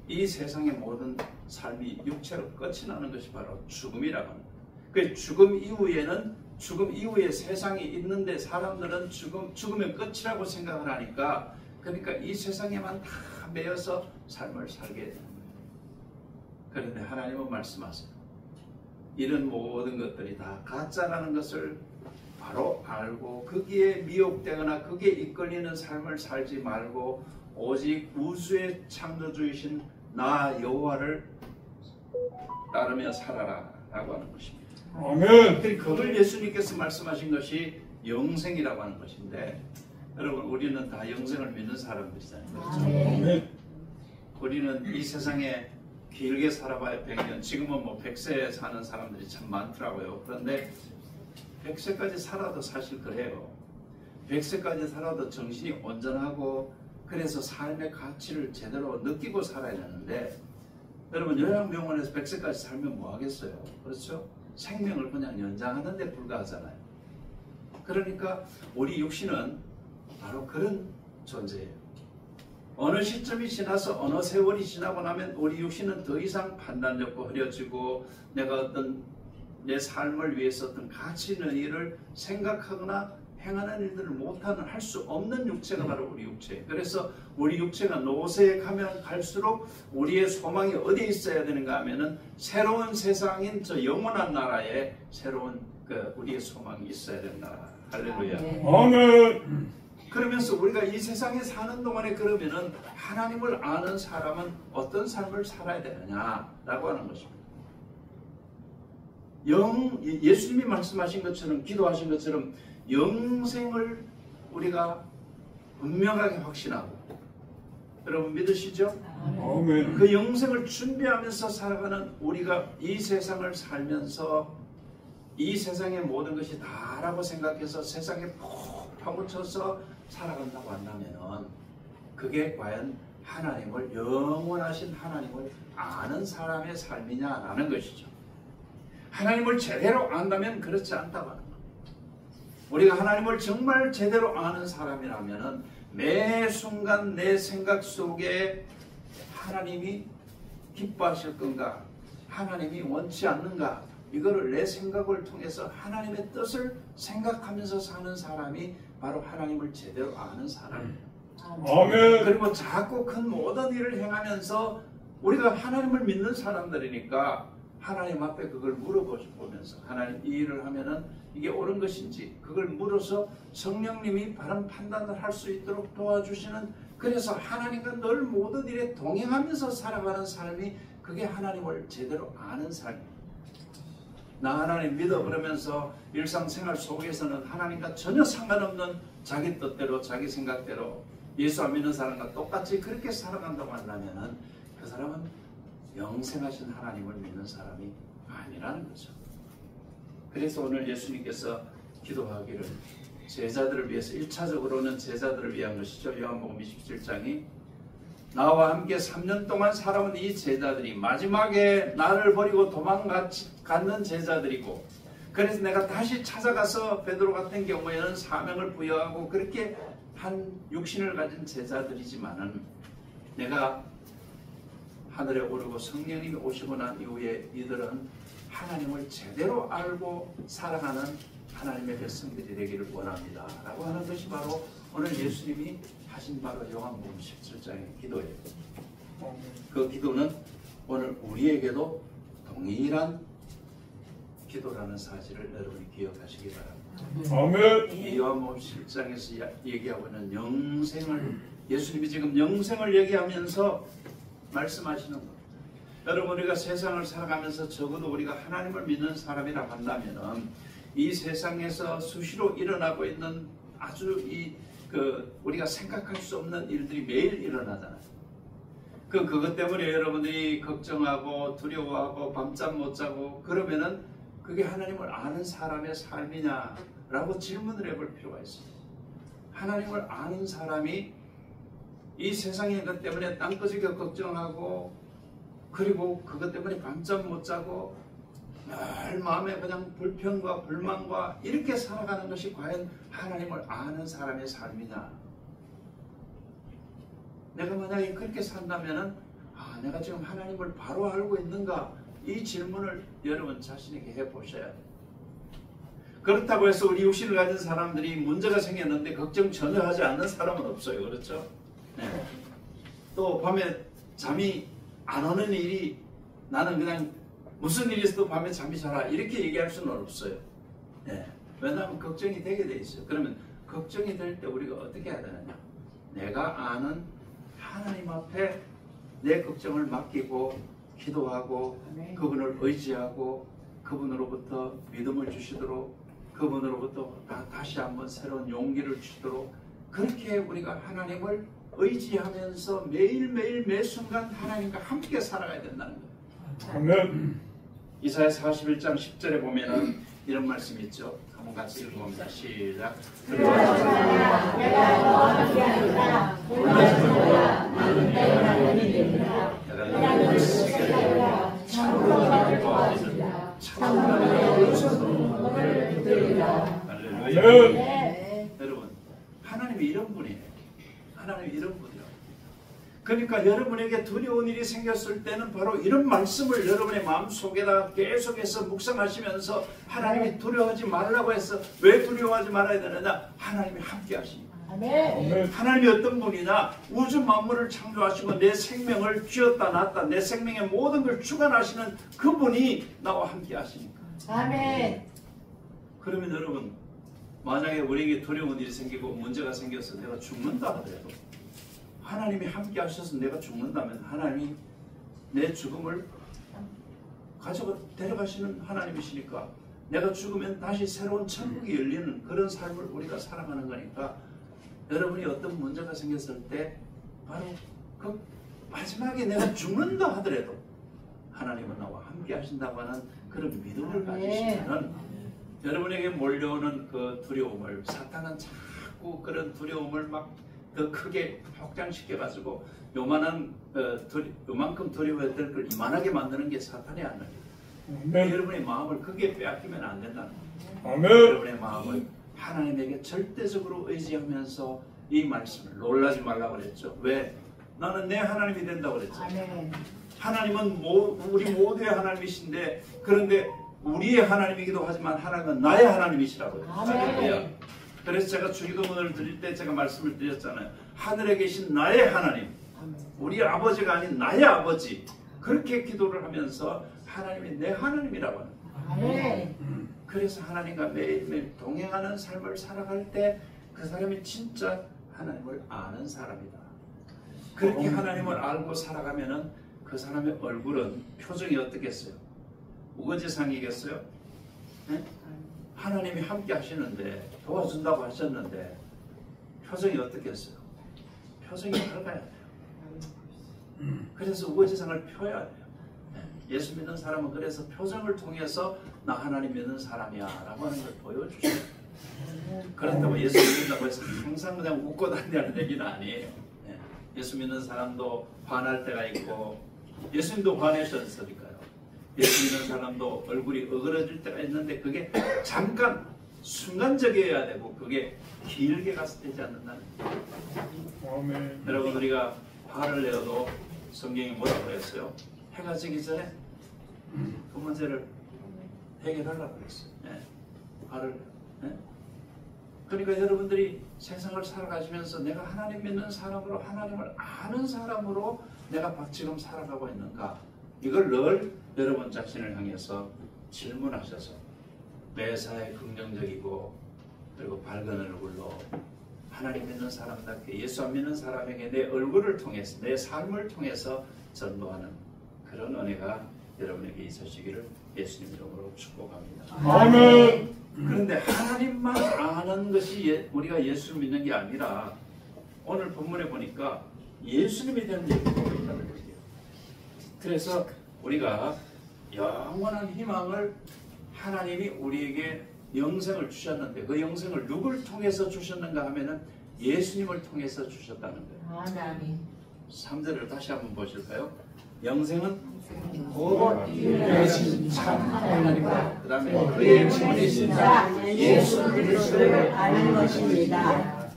이 세상의 모든 삶이 육체로 끝이 나는 것이 바로 죽음이라고 합니다. 그 죽음 이후에 세상이 있는데 사람들은 죽으면 끝이라고 생각을 하니까 그러니까 이 세상에만 다 매여서 삶을 살게 되는 거예요. 그런데 하나님은 말씀하세요. 이런 모든 것들이 다 가짜라는 것을 바로 알고 거기에 미혹되거나 거기에 이끌리는 삶을 살지 말고 오직 우주의 창조주이신 나 여호와를 따르며 살아라 라고 하는 것입니다. 아멘. 그걸 예수님께서 말씀하신 것이 영생이라고 하는 것인데 여러분 우리는 다 영생을 믿는 사람들이잖아요. 그렇죠? 아멘. 우리는 이 세상에 길게 살아봐야 100년 지금은 뭐 100세 사는 사람들이 참 많더라고요. 그런데 100세까지 살아도 사실 그래요. 100세까지 살아도 정신이 온전하고 그래서 삶의 가치를 제대로 느끼고 살아야 되는데 여러분 요양병원에서 100세까지 살면 뭐 하겠어요? 그렇죠? 생명을 그냥 연장하는 데 불과하잖아요. 그러니까 우리 육신은 바로 그런 존재예요. 어느 시점이 지나서 어느 세월이 지나고 나면 우리 육신은 더 이상 판단력고 흐려지고 내가 어떤 내 삶을 위해서 어떤 가치 있는 일을 생각하거나 행하는 일들을 못하는 할 수 없는 육체가 바로 우리 육체. 그래서 우리 육체가 노쇠에 가면 갈수록 우리의 소망이 어디에 있어야 되는가 하면은 새로운 세상인 저 영원한 나라에 새로운 우리의 소망이 있어야 된다. 할렐루야. 아멘. 그러면서 우리가 이 세상에 사는 동안에 그러면은 하나님을 아는 사람은 어떤 삶을 살아야 되느냐라고 하는 것입니다. 예수님이 말씀하신 것처럼 기도하신 것처럼 영생을 우리가 분명하게 확신하고, 여러분 믿으시죠? 아멘. 그 영생을 준비하면서 살아가는 우리가 이 세상을 살면서 이 세상의 모든 것이 다라고 생각해서 세상에 푹 파묻혀서 살아간다고 한다면 그게 과연 하나님을, 영원하신 하나님을 아는 사람의 삶이냐라는 것이죠. 하나님을 제대로 안다면 그렇지 않다고 하는 거예요. 우리가 하나님을 정말 제대로 아는 사람이라면 매 순간 내 생각 속에 하나님이 기뻐하실 건가, 하나님이 원치 않는가, 이거를 내 생각을 통해서 하나님의 뜻을 생각하면서 사는 사람이 바로 하나님을 제대로 아는 사람이에요. 아멘. 그리고 자꾸 큰 모든 일을 행하면서 우리가 하나님을 믿는 사람들이니까 하나님 앞에 그걸 물어보면서 하나님 이 일을 하면은 이게 옳은 것인지 그걸 물어서 성령님이 바른 판단을 할 수 있도록 도와주시는, 그래서 하나님과 늘 모든 일에 동행하면서 살아가는 삶이 그게 하나님을 제대로 아는 삶이에요. 나 하나님 믿어 그러면서 일상생활 속에서는 하나님과 전혀 상관없는 자기 뜻대로 자기 생각대로 예수 안 믿는 사람과 똑같이 그렇게 살아간다고 한다면 그 사람은 영생하신 하나님을 믿는 사람이 아니라는 거죠. 그래서 오늘 예수님께서 기도하기를 제자들을 위해서 1차적으로는 제자들을 위한 것이죠. 요한복음 27장이 나와 함께 3년 동안 살아온 이 제자들이 마지막에 나를 버리고 도망갔는 제자들이고, 그래서 내가 다시 찾아가서 베드로 같은 경우에는 사명을 부여하고 그렇게 한 육신을 가진 제자들이지만은 내가 하늘에 오르고 성령님이 오시고 난 이후에 이들은 하나님을 제대로 알고 살아가는 하나님의 백성들이 되기를 원합니다 라고 하는 것이 바로 오늘 예수님이 하신 바로 요한복음 17장의 기도예요. 그 기도는 오늘 우리에게도 동일한 기도라는 사실을 여러분이 기억하시기 바랍니다. 아멘. 이 요한복음 17장에서 얘기하고 있는 영생을, 예수님이 지금 영생을 얘기하면서 말씀하시는 겁니다. 여러분, 우리가 세상을 살아가면서 적어도 우리가 하나님을 믿는 사람이라 한다면 이 세상에서 수시로 일어나고 있는 아주 우리가 생각할 수 없는 일들이 매일 일어나잖아요. 그것 때문에 여러분들이 걱정하고 두려워하고 밤잠 못 자고 그러면은 그게 하나님을 아는 사람의 삶이냐라고 질문을 해볼 필요가 있습니다. 하나님을 아는 사람이 이 세상의 것 때문에 땅꺼지게 걱정하고 그리고 그것 때문에 밤잠 못 자고 늘 마음에 그냥 불평과 불만과 이렇게 살아가는 것이 과연 하나님을 아는 사람의 삶이냐. 내가 만약에 그렇게 산다면은 내가 지금 하나님을 바로 알고 있는가, 이 질문을 여러분 자신에게 해보셔야 돼요. 그렇다고 해서 우리 육신을 가진 사람들이 문제가 생겼는데 걱정 전혀 하지 않는 사람은 없어요. 그렇죠? 네. 또 밤에 잠이 안 오는 일이, 나는 그냥 무슨 일이 있어도 밤에 잠이 잘 와, 이렇게 얘기할 수는 없어요. 네. 왜냐하면 걱정이 되게 돼 있어요. 그러면 걱정이 될 때 우리가 어떻게 해야 되느냐, 내가 아는 하나님 앞에 내 걱정을 맡기고 기도하고 그분을 의지하고 그분으로부터 믿음을 주시도록, 그분으로부터 다시 한번 새로운 용기를 주시도록, 그렇게 우리가 하나님을 의지하면서 매일매일 매 순간 하나님과 함께 살아가야 된다는 거예요. 아멘. 이사야 41장 10절에 보면은 이런 말씀이 있죠. 한번 같이 읽어봅니다. 시작. 내가 너와 함께하리라. 올라서라. 나는 내가 하나님이 되리라. 나는 시간이라. 참으로 나를 도와주리라. 참으로 내 의존을 붙들리라. 할렐루야. 여러분, 하나님이 이런 분이에요. 하나님이 이런 분이라고. 그러니까 여러분에게 두려운 일이 생겼을 때는 바로 이런 말씀을 여러분의 마음속에다 계속해서 묵상하시면서 하나님이 두려워하지 말라고 해서 왜 두려워하지 말아야 되느냐? 하나님이 함께 하시니까. 아멘. 하나님이 어떤 분이냐? 우주 만물을 창조하시고 내 생명을 쥐었다 놨다 내 생명의 모든 걸 주관하시는 그분이 나와 함께 하시니까. 아멘. 그러면 여러분, 만약에 우리에게 두려운 일이 생기고 문제가 생겨서 내가 죽는다 하더라도 하나님이 함께 하셔서 내가 죽는다면 하나님이 내 죽음을 가져가 데려가시는 하나님이시니까 내가 죽으면 다시 새로운 천국이 열리는 그런 삶을 우리가 살아가는 거니까 여러분이 어떤 문제가 생겼을 때 바로 그 마지막에 내가 죽는다 하더라도 하나님은 나와 함께 하신다고 하는 그런 믿음을 가지시면은 여러분에게 몰려오는 그 두려움을 사탄은 자꾸 그런 두려움을 막 더 크게 확장시켜 가지고 요만큼 두려워야 될 걸 이만하게 만드는 게 사탄의 안을. 여러분의 마음을 크게 빼앗기면 안 된다는 거예요. 아멘. 여러분의 마음을 하나님에게 절대적으로 의지하면서 이 말씀을 놀라지 말라고 그랬죠. 왜? 나는 내 하나님이 된다고 그랬죠. 아멘. 하나님은 우리 모두의 하나님이신데 그런데 우리의 하나님이기도 하지만 하나님은 나의 하나님이시라고요. 아멘. 그래서 제가 주기도문을 드릴 때 제가 말씀을 드렸잖아요. 하늘에 계신 나의 하나님, 우리 아버지가 아닌 나의 아버지, 그렇게 기도를 하면서 하나님이 내 하나님이라고 하는 거예요. 아멘. 그래서 하나님과 매일매일 동행하는 삶을 살아갈 때 그 사람이 진짜 하나님을 아는 사람이다. 그렇게 하나님을 알고 살아가면은 그 사람의 얼굴은 표정이 어떻겠어요? 우거지상이겠어요? 네? 하나님이 함께 하시는데 도와준다고 하셨는데 표정이 어떻겠어요? 표정이 밝아야 돼요. 그래서 우거지상을 펴야 돼요. 예수 믿는 사람은 그래서 표정을 통해서 나 하나님 믿는 사람이야 라고 하는 걸 보여주셔요. 그렇다고 예수 믿는다고 해서 항상 그냥 웃고 다니는 얘기는 아니에요. 예수 믿는 사람도 화날 때가 있고 예수님도 화내셨으니까요. 예수 믿는 사람도 얼굴이 어그러질 때가 있는데 그게 잠깐 순간적이어야 되고 그게 길게 가서 되지 않는다는 거예요. 아멘. 여러분 우리가 화를 내어도 성경이 뭐라고 그랬어요? 해가 지기 전에 그 문제를 해결하려고 그랬어요. 화를 그러니까 여러분들이 세상을 살아가시면서 내가 하나님 믿는 사람으로 하나님을 아는 사람으로 내가 지금 살아가고 있는가 이걸 늘 여러분 자신을 향해서 질문하셔서 매사에 긍정적이고 그리고 밝은 얼굴로 하나님 믿는 사람답게 예수 안 믿는 사람에게 내 얼굴을 통해서 내 삶을 통해서 전도하는 그런 은혜가 여러분에게 있으시기를 예수님 이름으로 축복합니다. 아멘. 그런데 하나님만 아는 것이 우리가 예수를 믿는 게 아니라 오늘 본문에 보니까 예수님에 대한 얘기가 있다는 거예요. 그래서 우리가 영원한 희망을 하나님이 우리에게 영생을 주셨는데 그 영생을 누굴 통해서 주셨는가 하면은 예수님을 통해서 주셨다는 거예요. 아멘. 3절을 다시 한번 보실까요? 영생은 곧 유일하신 참 하나님과 그 다음에 그의 보내신 자 예수 그리스도를 아는 것입니다.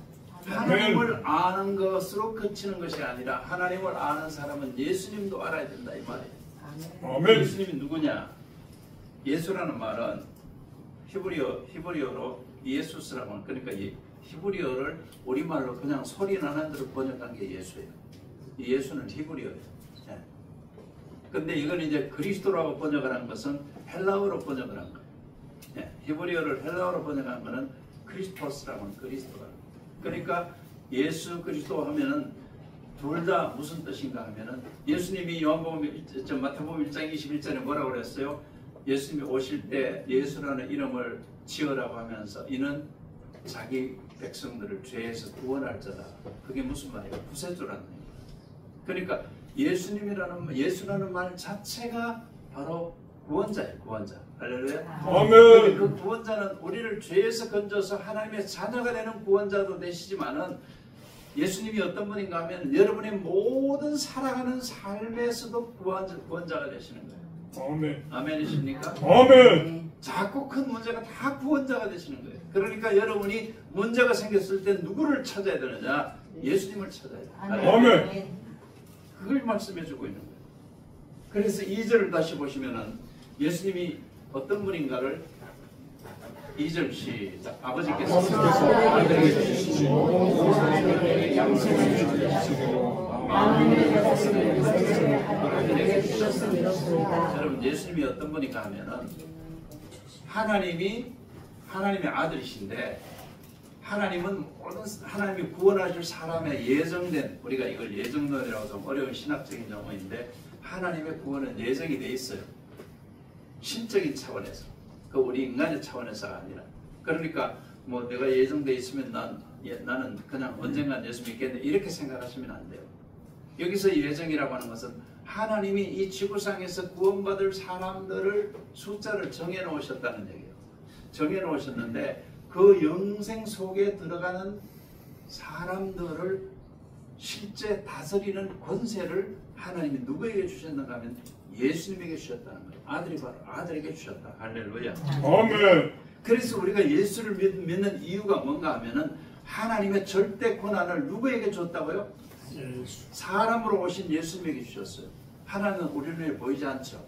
하나님을 아는 것으로 그치는 것이 아니라 하나님을 아는 사람은 예수님도 알아야 된다 이 말이에요. 아멘. 예수님이 누구냐? 예수라는 말은 히브리어로 예수스라고 그러니까 히브리어를 우리말로 그냥 소리 나는 대로 번역한 게 예수예요. 이 예수는 히브리어예요. 근데 이건 이제 그리스도라고 번역을 한 것은 헬라어로 번역을 한 거예요. 히브리어를 헬라어로 번역한 것은 크리스토스라고 하는 그리스도라. 그러니까 예수 그리스도 하면은 둘 다 무슨 뜻인가 하면은 예수님이 마태복음 1장 21절에 뭐라고 그랬어요? 예수님이 오실 때 예수라는 이름을 지으라고 하면서 이는 자기 백성들을 죄에서 구원할 자다. 그게 무슨 말이에요? 구세주라는 거예요. 그러니까 예수라는 말 자체가 바로 구원자예요. 구원자. 할렐루야. 아멘. 그 구원자는 우리를 죄에서 건져서 하나님의 자녀가 되는 구원자도 되시지만은 예수님이 어떤 분인가 하면 여러분의 모든 살아가는 삶에서도 구원자가 되시는 거예요. 아멘. 아멘이십니까? 아멘. 작고 큰 문제가 다 구원자가 되시는 거예요. 그러니까 여러분이 문제가 생겼을 때 누구를 찾아야 되느냐? 예수님을 찾아야 돼요. 아멘. 그걸 말씀해 주고 있는 거예요. 그래서 2절을 다시 보시면은 예수님이 어떤 분인가를 2절 시작. 아버지께서 아들에게 주시고 사람에게 영생을 주시고 마음의 것을 아들에게 주셨습니다. 여러분 예수님이 어떤 분인가 하면은 하나님의 아들이신데 하나님은 모든 하나님이 구원하실 사람의 예정된 우리가 이걸 예정론이라고 좀 어려운 신학적인 용어인데 하나님의 구원은 예정이 돼 있어요. 신적인 차원에서 그 우리 인간의 차원에서가 아니라 그러니까 뭐 내가 예정돼 있으면 나는 그냥 언젠간 예수 믿겠네 이렇게 생각하시면 안 돼요. 여기서 예정이라고 하는 것은 하나님이 이 지구상에서 구원받을 사람들을 숫자를 정해 놓으셨다는 얘기예요. 정해 놓으셨는데 그 영생 속에 들어가는 사람들을 실제 다스리는 권세를 하나님이 누구에게 주셨는가 하면 예수님에게 주셨다는 거예요. 아들이 바로 아들에게 주셨다. 할렐루야. 아멘. 그래서 우리가 예수를 믿는 이유가 뭔가 하면은 하나님의 절대 권한을 누구에게 줬다고요? 사람으로 오신 예수님에게 주셨어요. 하나님은 우리 눈에 보이지 않죠.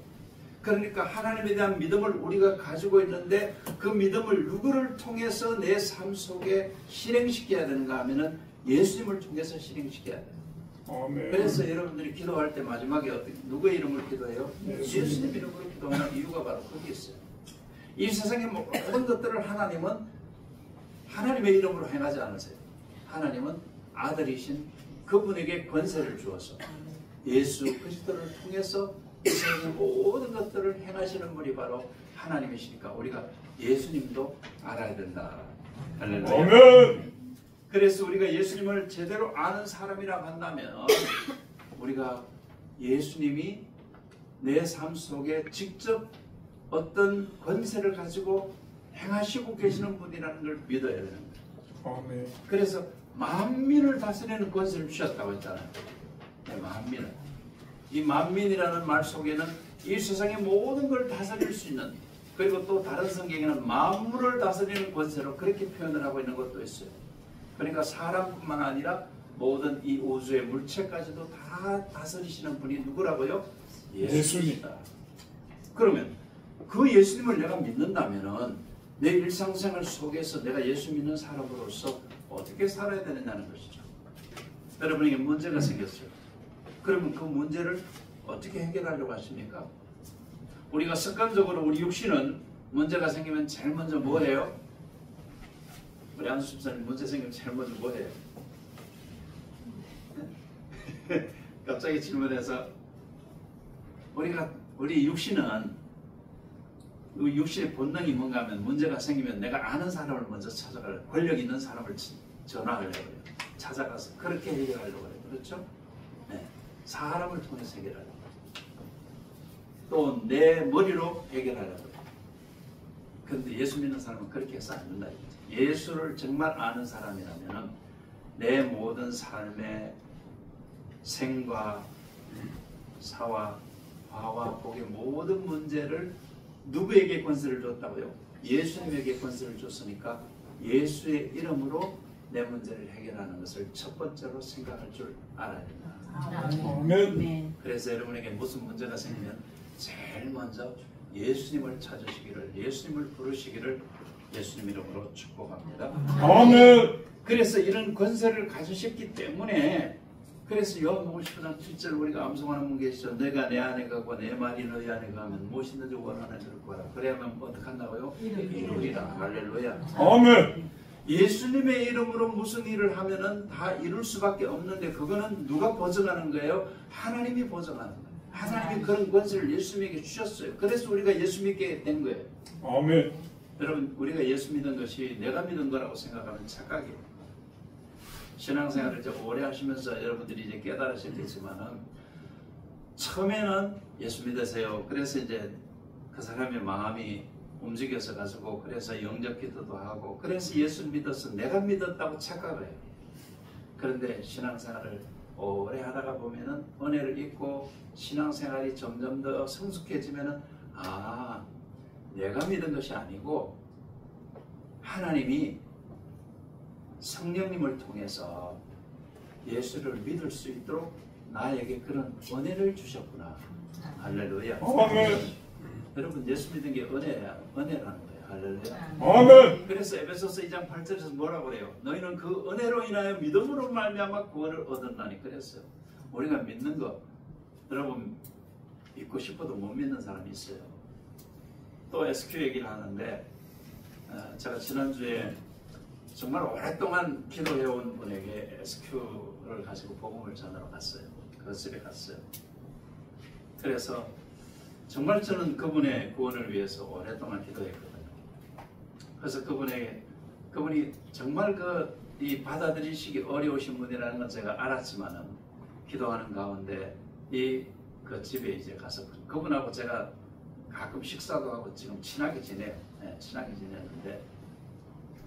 그러니까 하나님에 대한 믿음을 우리가 가지고 있는데 그 믿음을 누구를 통해서 내 삶 속에 실행시켜야 되는가 하면은 예수님을 통해서 실행시켜야 돼요. 아멘. 그래서 여러분들이 기도할 때 마지막에 누구의 이름으로 기도해요? 예수님 이름으로 기도하는 이유가 바로 거기 있어요. 이 세상의 모든 것들을 하나님은 하나님의 이름으로 행하지 않으세요. 하나님은 아들이신 그분에게 권세를 주어서 예수 그리스도를 통해서 이 세상의 모든 것들을 행하시는 분이 바로 하나님이시니까 우리가 예수님도 알아야 된다. 할렐루야. 아멘. 그래서 우리가 예수님을 제대로 아는 사람이라고 한다면 우리가 예수님이 내 삶 속에 직접 어떤 권세를 가지고 행하시고 계시는 분이라는 걸 믿어야 되는 거예요. 아멘. 그래서 만민을 다스리는 권세를 주셨다고 했잖아요. 네, 만민을. 이 만민이라는 말 속에는 이 세상의 모든 걸 다스릴 수 있는 그리고 또 다른 성경에는 만물을 다스리는 권세로 그렇게 표현을 하고 있는 것도 있어요. 그러니까 사람뿐만 아니라 모든 이 우주의 물체까지도 다 다스리시는 분이 누구라고요? 예수님이다. 그러면 그 예수님을 내가 믿는다면은 내 일상생활 속에서 내가 예수 믿는 사람으로서 어떻게 살아야 되느냐는 것이죠. 여러분에게 문제가 생겼어요. 그러면 그 문제를 어떻게 해결하려고 하십니까? 우리가 습관적으로 우리 육신은 문제가 생기면 제일 먼저 뭐 해요? 우리 안수 집사님 문제 생기면 제일 먼저 뭐 해요? 갑자기 질문해서 우리 육신은 육신의 본능이 뭔가 하면 문제가 생기면 내가 아는 사람을 먼저 찾아가려고 권력 있는 사람을 전화하려고 해요. 찾아가서 그렇게 해결하려고 해요. 그렇죠? 네. 사람을 통해서 해결하려고 해요. 또 내 머리로 해결하려고 해요. 그런데 예수 믿는 사람은 그렇게 해서 안 된다. 예수를 정말 아는 사람이라면 내 모든 삶의 생과 사와 화와 복의 모든 문제를 누구에게 권세를 줬다고요? 예수님에게 권세를 줬으니까 예수의 이름으로 내 문제를 해결하는 것을 첫 번째로 생각할 줄 알아야 된다. 아멘. 그래서 여러분에게 무슨 문제가 생기면 제일 먼저 예수님을 찾으시기를, 예수님을 부르시기를 예수님 이름으로 축복합니다. 아멘. 그래서 이런 권세를 가지셨기 때문에 그래서 요한복음 10장 7절 우리가 암송하는 분 계시죠. 내가 내 안에 가고 내 말이 너희 안에 가면 무엇이든지 원하는 대로 구하라. 그래야만 어떻게 한다고요? 이루리라. 할렐루야. 아멘. 예수님의 이름으로 무슨 일을 하면은 다 이룰 수밖에 없는데 그거는 누가 보증하는 거예요? 하나님이 보증하는 거예요. 하나님이 그런 권세를 예수님에게 주셨어요. 그래서 우리가 예수 믿게 된 거예요. 아멘. 여러분 우리가 예수 믿은 것이 내가 믿은 거라고 생각하면 착각이에요. 신앙생활을 이제 오래 하시면서 여러분들이 이제 깨달으시겠지만은 처음에는 예수 믿으세요. 그래서 이제 그 사람의 마음이 움직여서 가지고 그래서 영접 기도도 하고 그래서 예수 믿어서 내가 믿었다고 착각을 해요. 그런데 신앙생활을 오래 하다가 보면은 은혜를 잊고 신앙생활이 점점 더 성숙해지면은 아 내가 믿은 것이 아니고 하나님이 성령님을 통해서 예수를 믿을 수 있도록 나에게 그런 은혜를 주셨구나. 할렐루야. 아멘. 여러분 예수 믿는 게 은혜라는 거예요. 할렐루야. 아멘. 그래서 에베소서 2장 8절에서 뭐라고 그래요? 너희는 그 은혜로 인하여 믿음으로 말미암아 구원을 얻었나니 그랬어요. 우리가 믿는 거 여러분 믿고 싶어도 못 믿는 사람이 있어요. 또 SQ 얘기를 하는데 제가 지난주에 정말 오랫동안 기도해온 분에게 SQ를 가지고 복음을 전하러 갔어요. 그 집에 갔어요. 그래서 정말 저는 그분의 구원을 위해서 오랫동안 기도했거든요. 그래서 그분이 정말 이 받아들이시기 어려우신 분이라는 건 제가 알았지만은 기도하는 가운데 그 집에 이제 가서 그분하고 제가 가끔 식사도 하고 지금 친하게 지내요. 네, 친하게 지내는데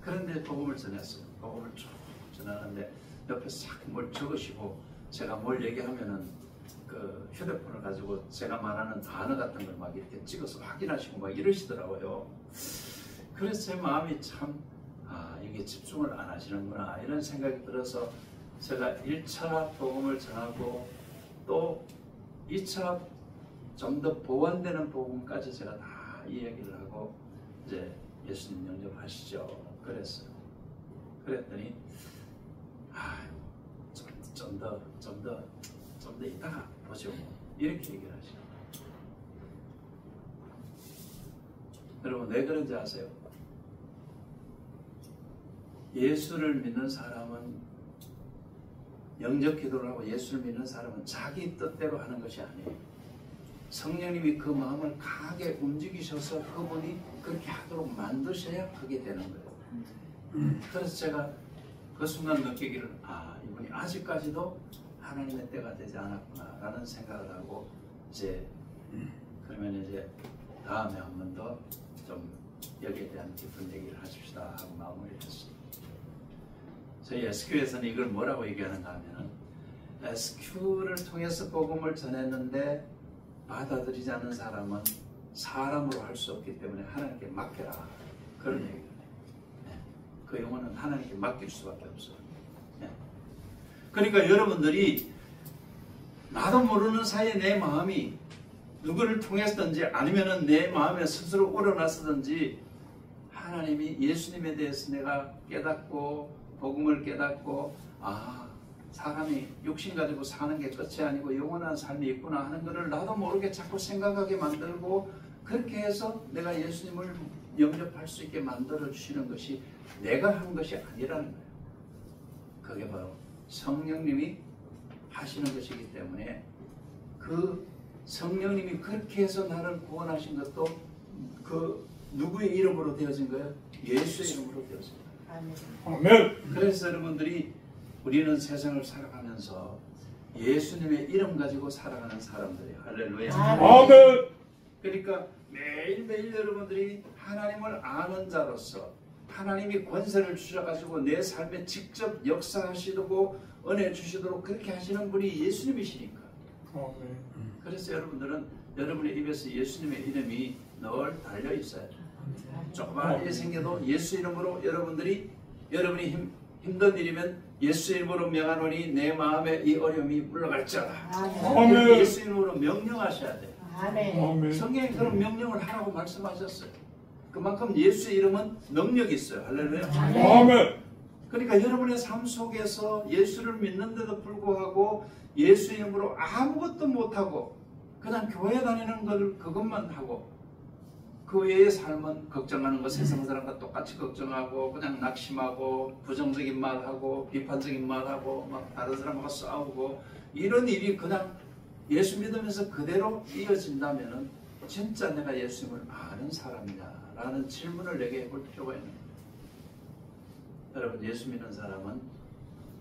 그런데 복음을 전했어요. 복음을 쭉 전하는데 옆에서 자꾸 뭘 적으시고 제가 뭘 얘기하면은 그 휴대폰을 가지고 제가 말하는 단어 같은 걸 막 이렇게 찍어서 확인하시고 막 이러시더라고요. 그래서 제 마음이 참 이게 집중을 안 하시는구나 이런 생각이 들어서 제가 1차 복음을 전하고 또 2차 좀 더 보완되는 복음까지 제가 다 이야기를 하고 이제 예수님 영접하시죠 그랬어요. 그랬더니 좀 더 이따가 보죠 이렇게 얘기를 하시죠. 여러분 왜 그런지 아세요? 예수를 믿는 사람은 영접 기도를 하고 예수를 믿는 사람은 자기 뜻대로 하는 것이 아니에요. 성령님이 그 마음을 강하게 움직이셔서 그분이 그렇게 하도록 만드셔야 그게 되는 거예요. 그래서 제가 그 순간 느끼기를 이분이 아직까지도 하나님의 때가 되지 않았구나 라는 생각을 하고 그러면 이제 다음에 한 번 더 좀 여기에 대한 깊은 얘기를 하십시다 하고 마무리를 했습니다. 저희 SQ에서는 이걸 뭐라고 얘기하는가 하면은 SQ를 통해서 복음을 전했는데 받아들이지 않는 사람은 사람으로 할 수 없기 때문에 하나님께 맡겨라 그런 얘기예요. 그 영혼은 하나님께 맡길 수밖에 없어요. 그러니까 여러분들이 나도 모르는 사이에 내 마음이 누구를 통해서든지 아니면은 내 마음에 스스로 우러나서든지 하나님이 예수님에 대해서 내가 깨닫고 복음을 깨닫고 사람이 육신 가지고 사는 게 끝이 아니고 영원한 삶이 있구나 하는 것을 나도 모르게 자꾸 생각하게 만들고 그렇게 해서 내가 예수님을 영접할 수 있게 만들어 주시는 것이 내가 한 것이 아니라는 거예요. 그게 바로 성령님이 하시는 것이기 때문에 그 성령님이 그렇게 해서 나를 구원하신 것도 그 누구의 이름으로 되어진 거예요? 예수의 이름으로 되어진 거예요. 아멘. 그래서 여러분들이 우리는 세상을 살아가면서 예수님의 이름 가지고 살아가는 사람들이에요. 할렐루야. 아멘. 그러니까 매일매일 여러분들이 하나님을 아는 자로서 하나님이 권세를 주셔가지고 내 삶에 직접 역사하시고 은혜 주시도록 그렇게 하시는 분이 예수님이시니까. 아멘. 그래서 여러분들은 여러분의 입에서 예수님의 이름이 늘 달려 있어요. 조그마한 일이 생겨도 예수 이름으로 여러분이 힘든 일이면 예수 이름으로 명하노니 내 마음에 이 어려움이 물러갈지어다. 아멘. 예수 이름으로 명령하셔야 돼요. 아멘. 성경에 그런 명령을 하라고 말씀하셨어요. 그만큼 예수의 이름은 능력이 있어요. 할렐루야. 아멘. 그러니까 여러분의 삶 속에서 예수를 믿는데도 불구하고 예수 이름으로 아무것도 못하고 그냥 교회 다니는 걸 그것만 하고 그 외의 삶은 걱정하는 거 세상 사람과 똑같이 걱정하고 그냥 낙심하고 부정적인 말하고 비판적인 말하고 막 다른 사람하고 싸우고 이런 일이 그냥 예수 믿으면서 그대로 이어진다면은 진짜 내가 예수님을 아는 사람이냐라는 질문을 내게 해볼 필요가 있는 거예요. 여러분 예수 믿는 사람은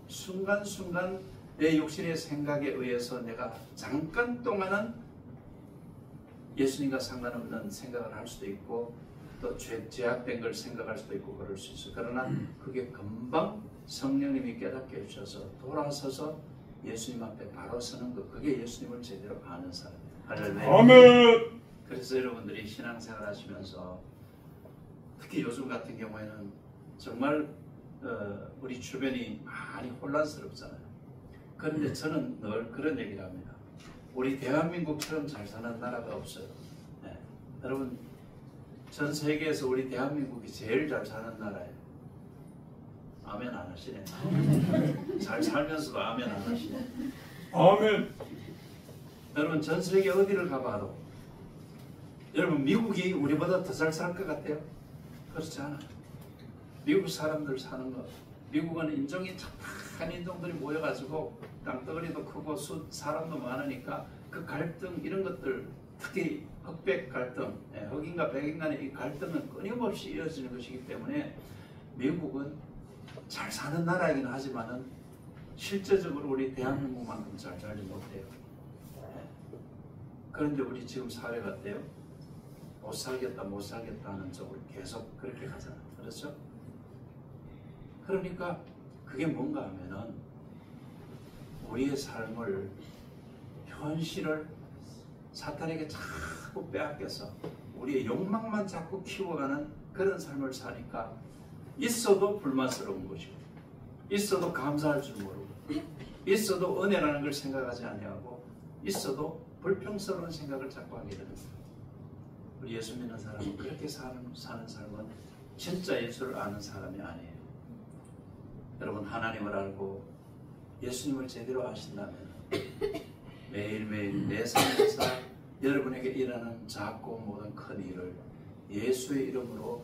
순간순간 내 육신의 생각에 의해서 내가 잠깐 동안은 예수님과 상관없는 생각을 할 수도 있고 또 죄악된 걸 생각할 수도 있고 그럴 수 있어요. 그러나 그게 금방 성령님이 깨닫게 해주셔서 돌아서서 예수님 앞에 바로 서는 것, 그게 예수님을 제대로 아는 사람이에요. 할렐루야. 아멘. 그래서 여러분들이 신앙생활 하시면서 특히 요즘 같은 경우에는 정말 우리 주변이 많이 혼란스럽잖아요. 그런데 저는 늘 그런 얘기를 합니다. 우리 대한민국처럼 잘 사는 나라가 없어요. 네. 여러분, 전 세계에서 우리 대한민국이 제일 잘 사는 나라예요. 아멘 안 하시네. 잘 살면서도 아멘 안 하시네. 아멘. 여러분, 전 세계 어디를 가봐도 여러분, 미국이 우리보다 더 잘 살 것 같아요? 그렇지 않아요. 미국 사람들 사는 거, 미국은 인종이 착한 인종들이 모여가지고 땅덩어리도 크고 사람도 많으니까 그 갈등 이런 것들, 특히 흑백 갈등, 흑인과 백인 간의 이 갈등은 끊임없이 이어지는 것이기 때문에 미국은 잘 사는 나라이긴 하지만은 실제적으로 우리 대한민국만큼 잘 살지 못해요. 그런데 우리 지금 사회가 어때요? 못 살겠다 하는 쪽으로 계속 그렇게 가잖아요. 그렇죠? 그러니까 그게 뭔가 하면은 우리의 삶을, 현실을 사탄에게 자꾸 빼앗겨서 우리의 욕망만 자꾸 키워가는 그런 삶을 사니까 있어도 불만스러운 것이고, 있어도 감사할 줄 모르고, 있어도 은혜라는 걸 생각하지 아니하고, 있어도 불평스러운 생각을 자꾸 하게 되는 거예요. 우리 예수 믿는 사람은 그렇게 사는 삶은 진짜 예수를 아는 사람이 아니에요. 여러분, 하나님을 알고 예수님을 제대로 아신다면 매일매일 내 삶에서 여러분에게 일하는 작고 모든 큰 일을 예수의 이름으로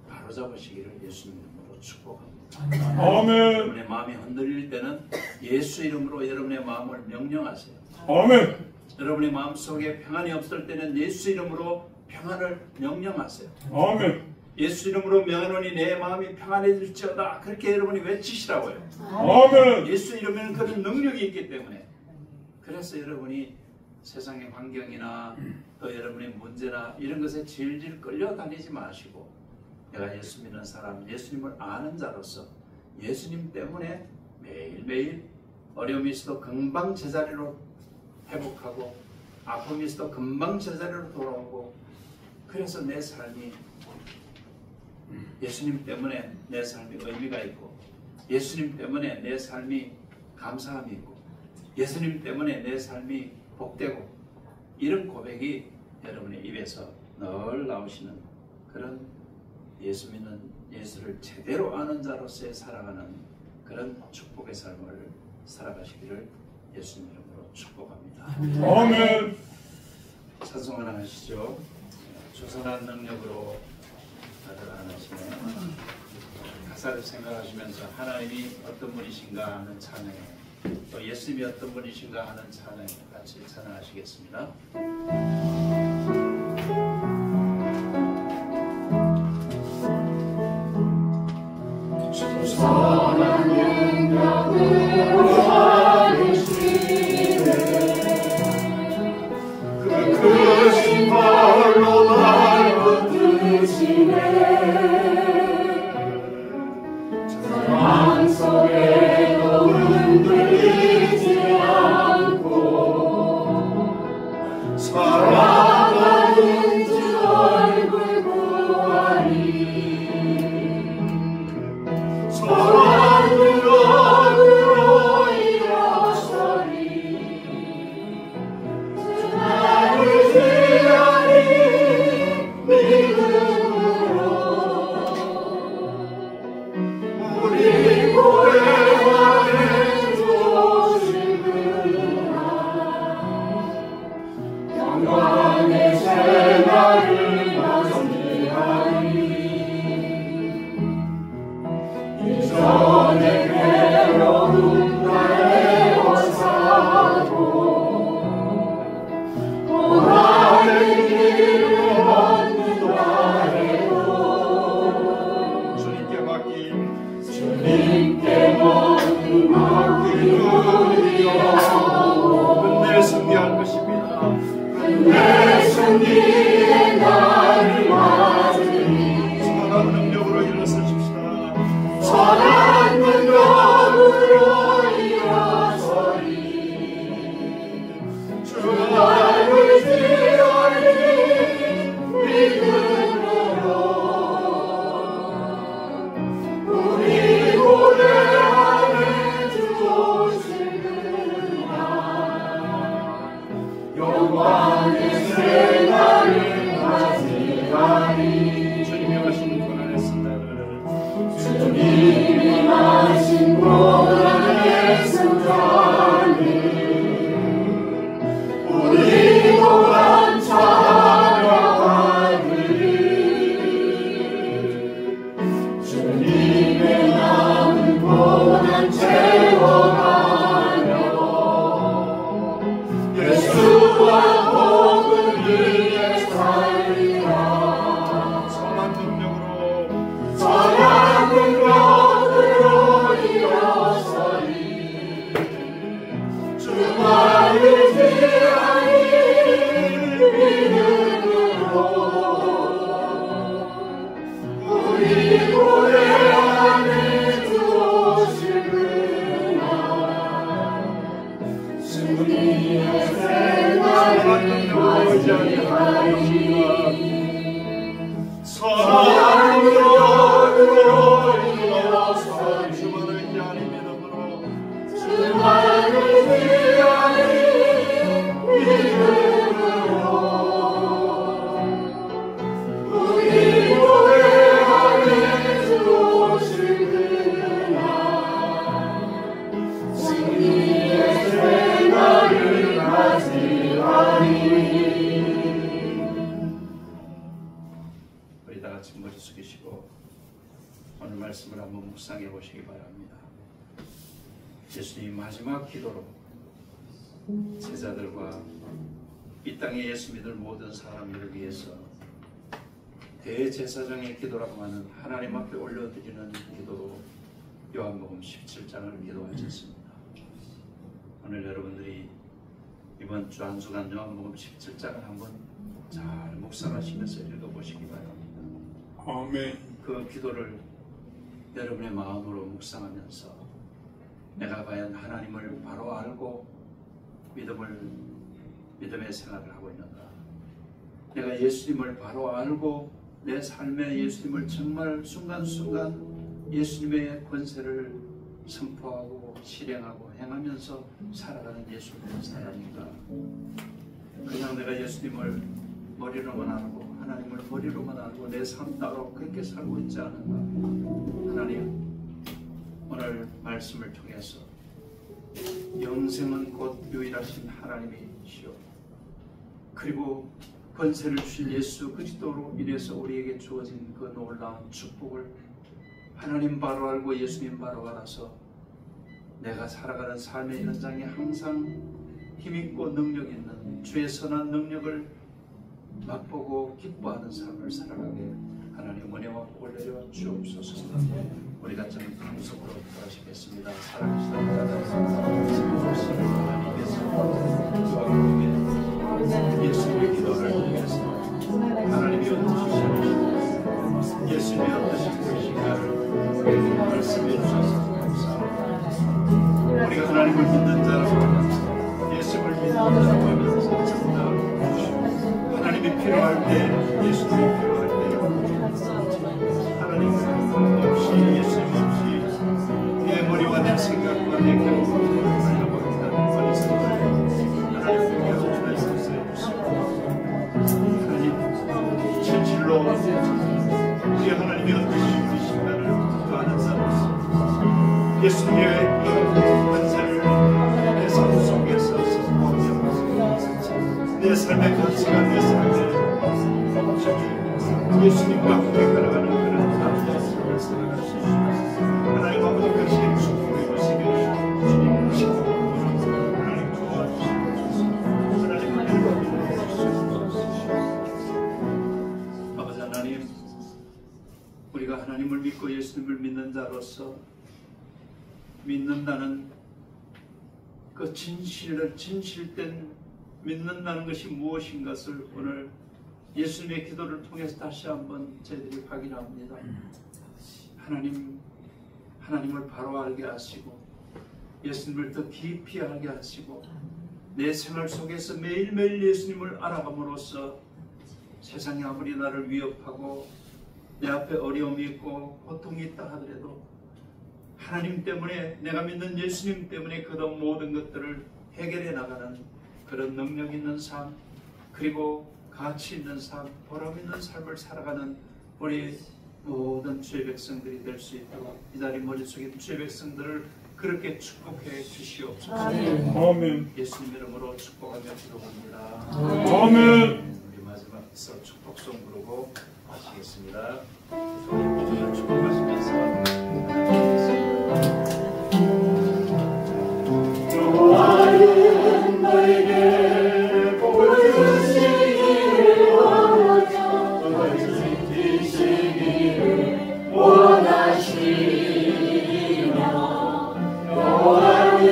바로잡으시기를 예수님 이름으로 축복합니다. 아멘. 여러분의 마음이 흔들릴 때는 예수 이름으로 여러분의 마음을 명령하세요. 아멘. 여러분의 마음속에 평안이 없을 때는 예수 이름으로 평안을 명령하세요. 아멘. 예수 이름으로 명하노니 내 마음이 평안해질지어다. 그렇게 여러분이 외치시라고요. 아멘. 예수 이름에는 그런 능력이 있기 때문에. 그래서 여러분이 세상의 환경이나 또 여러분의 문제나 이런 것에 질질 끌려다니지 마시고, 내가 예수 믿는 사람, 예수님을 아는 자로서 예수님 때문에 매일매일 어려움이 있어도 금방 제자리로 회복하고, 아픔이 있어도 금방 제자리로 돌아오고, 그래서 내 삶이 예수님 때문에 내 삶이 의미가 있고, 예수님 때문에 내 삶이 감사함이 있고, 예수님 때문에 내 삶이 복되고, 이런 고백이 여러분의 입에서 늘 나오시는 그런 예수 믿는, 예수를 제대로 아는 자로서의 살아가는 그런 축복의 삶을 살아가시기를 예수님 이름으로 축복합니다. 아멘. 찬송 하나 하시죠. 조선한 능력으로 다들 안 하시네. 가사를 생각하시면서 하나님이 어떤 분이신가 하는 찬양, 또 예수님이 어떤 분이신가 하는 찬양 같이 찬양하시겠습니다. 조선한 능력으로 하시네 그 크신 발로 날 붙드시네 상황 속에도 흔들리지 않고 사랑 우리 다 같이 머리 숙이시고 오늘 말씀을 한번 묵상해 보시기 바랍니다. 예수님 마지막 기도로 제자들과 이 땅에 예수 믿을 모든 사람들을 위해서 대제사장의 기도라고 하는 하나님 앞에 올려드리는 기도로 요한복음 17장을 기도하셨습니다. 오늘 여러분들이 이번 주 한 주간 요한복음 17장을 한번 잘 묵상하시면서 읽어보시기 바랍니다. 아멘. 그 기도를 여러분의 마음으로 묵상하면서 내가 과연 하나님을 바로 알고 믿음의 생활을 하고 있는가? 내가 예수님을 바로 알고 내 삶에 예수님을 정말 순간순간 예수님의 권세를 선포하고 실행하고 행하면서 살아가는 예수님의 사람인가? 그냥 내가 예수님을 머리로만 알고 하나님을 머리로만 알고 내 삶 따로 그렇게 살고 있지 않은가? 하나님, 오늘 말씀을 통해서 영생은 곧 유일하신 하나님이시오. 그리고 권세를 주신 예수 그리스도로 인해서 우리에게 주어진 그 놀라운 축복을 하나님 바로 알고 예수님 바로 알아서 내가 살아가는 삶의 현장에 항상 힘있고 능력 있는 주의 선한 능력을 맛보고 기뻐하는 삶을 살아가게 하나님 은혜와 복을 내려 주옵소서. 우리 같이 방송으로 돌아가시겠습니다. 사랑하시다 하나님께서 예수님의 기도를 통해서 하나님이 어떠시고 예수님이 어떠신 것인가를 말씀해 주셔서 감사합니다. 우리가 하나님을 믿는 자라고 예수를 믿는 자라고 하면서 정말 하나님이 필요할 때 예수님이 필요할 때 하나님 없이 예수님 없이 내 머리와 내 생각과 내 경험을 살려버린다는 어리석은 하나님께서 말씀해 주시고 하나님 진실로 우리 하나님이 어떠신 분이신가를 아는 자로서 예수님의 권세를 내 삶 속에서 선포하며 내 삶의 가치가 내 삶의 예수님과 함께 걸어가는 그런 삶을 살아갈 수 있습니다. 하나님 아버지 그것이 축복의 것이며 주님 그것이 하나님 도와주시옵소서. 하나님 은혜를 주시옵소서. 아버지 하나님, 우리가 하나님을 믿고 예수님을 믿는 자로서 믿는다는 그 진실된 믿는다는 것이 무엇인 것을 오늘 예수님의 기도를 통해서 다시 한번 저희들이 확인합니다. 하나님을 바로 알게 하시고 예수님을 더 깊이 알게 하시고 내 생활 속에서 매일매일 예수님을 알아감으로써 세상이 아무리 나를 위협하고 내 앞에 어려움이 있고 고통이 있다 하더라도 하나님 때문에 내가 믿는 예수님 때문에 그 모든 것들을 해결해 나가는 그런 능력 있는 삶, 그리고 가치 있는 삶, 보람 있는 삶을 살아가는 우리 모든 주의 백성들이 될 수 있도록 이 자리 머릿속에 주의 백성들을 그렇게 축복해 주시옵소서. 아멘. 예수님 이름으로 축복하며 기도합니다. 아멘. 우리 마지막에서 축복송 부르고 마치겠습니다. 기도를 축복하시면서 여호와는 너에게 복을 주시기를 원하죠. 너를 지키시기를 원하시며 여호와는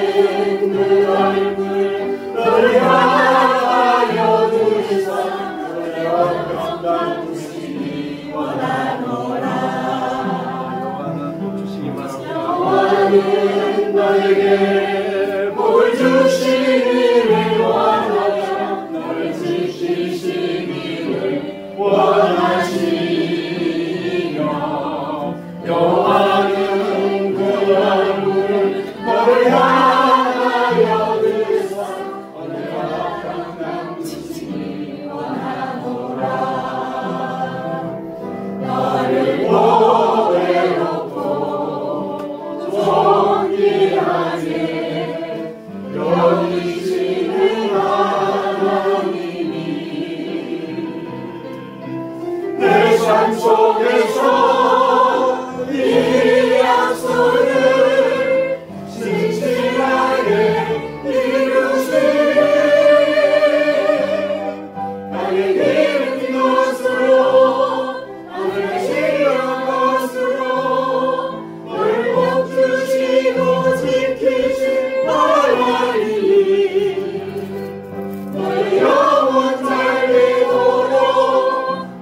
그 얼굴 너를 향하여 두셔 너를 평강 주시기 원하노라. 너는 너에게 복을 주시기를 원하며 너를 지키시기를 원하시며 여호와는 그 얼굴을 너를 향하여 드사 언제나 평강 지키기 원하노라. 나를 보배롭고 존귀하게 여기시는 하나님이 내 삶 속에서 이 약속을 진실하게 이루시네. 나의 길은 것으로 나를 지은 것으로 너를 복 주시고 지키실 하나님 너의 영원 잘 되도록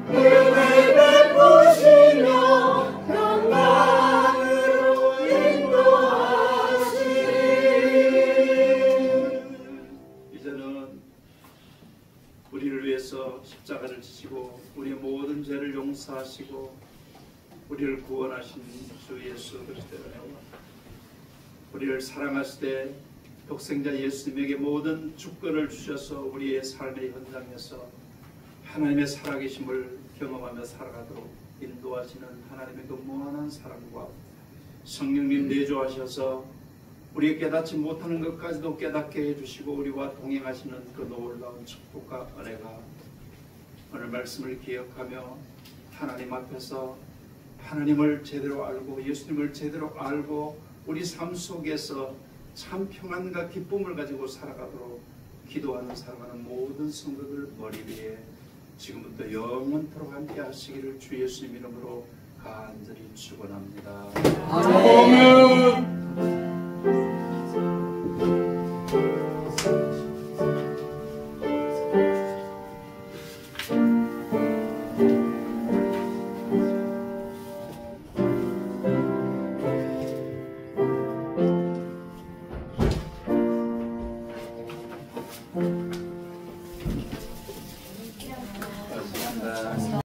은혜 베푸시며 평강으로 인도하시리. 이제는 우리를 위해서 십자가를 지시고 우리의 모든 죄를 용서하시고 우리를 구원하신 주 예수 그리스도의 우리를 사랑하시되 독생자 예수님에게 모든 주권을 주셔서 우리의 삶의 현장에서 하나님의 살아계심을 경험하며 살아가도록 인도하시는 하나님의 그 무한한 사랑과 성령님 내조하셔서 우리가 깨닫지 못하는 것까지도 깨닫게 해주시고 우리와 동행하시는 그 놀라운 축복과 은혜가 오늘 말씀을 기억하며 하나님 앞에서 하나님을 제대로 알고 예수님을 제대로 알고 우리 삶 속에서 참 평안과 기쁨을 가지고 살아가도록 기도하는 사랑하는 모든 성도들 머리 위에 지금부터 영원토록 함께 하시기를 주 예수님 이름으로 간절히 축원합니다. 아멘.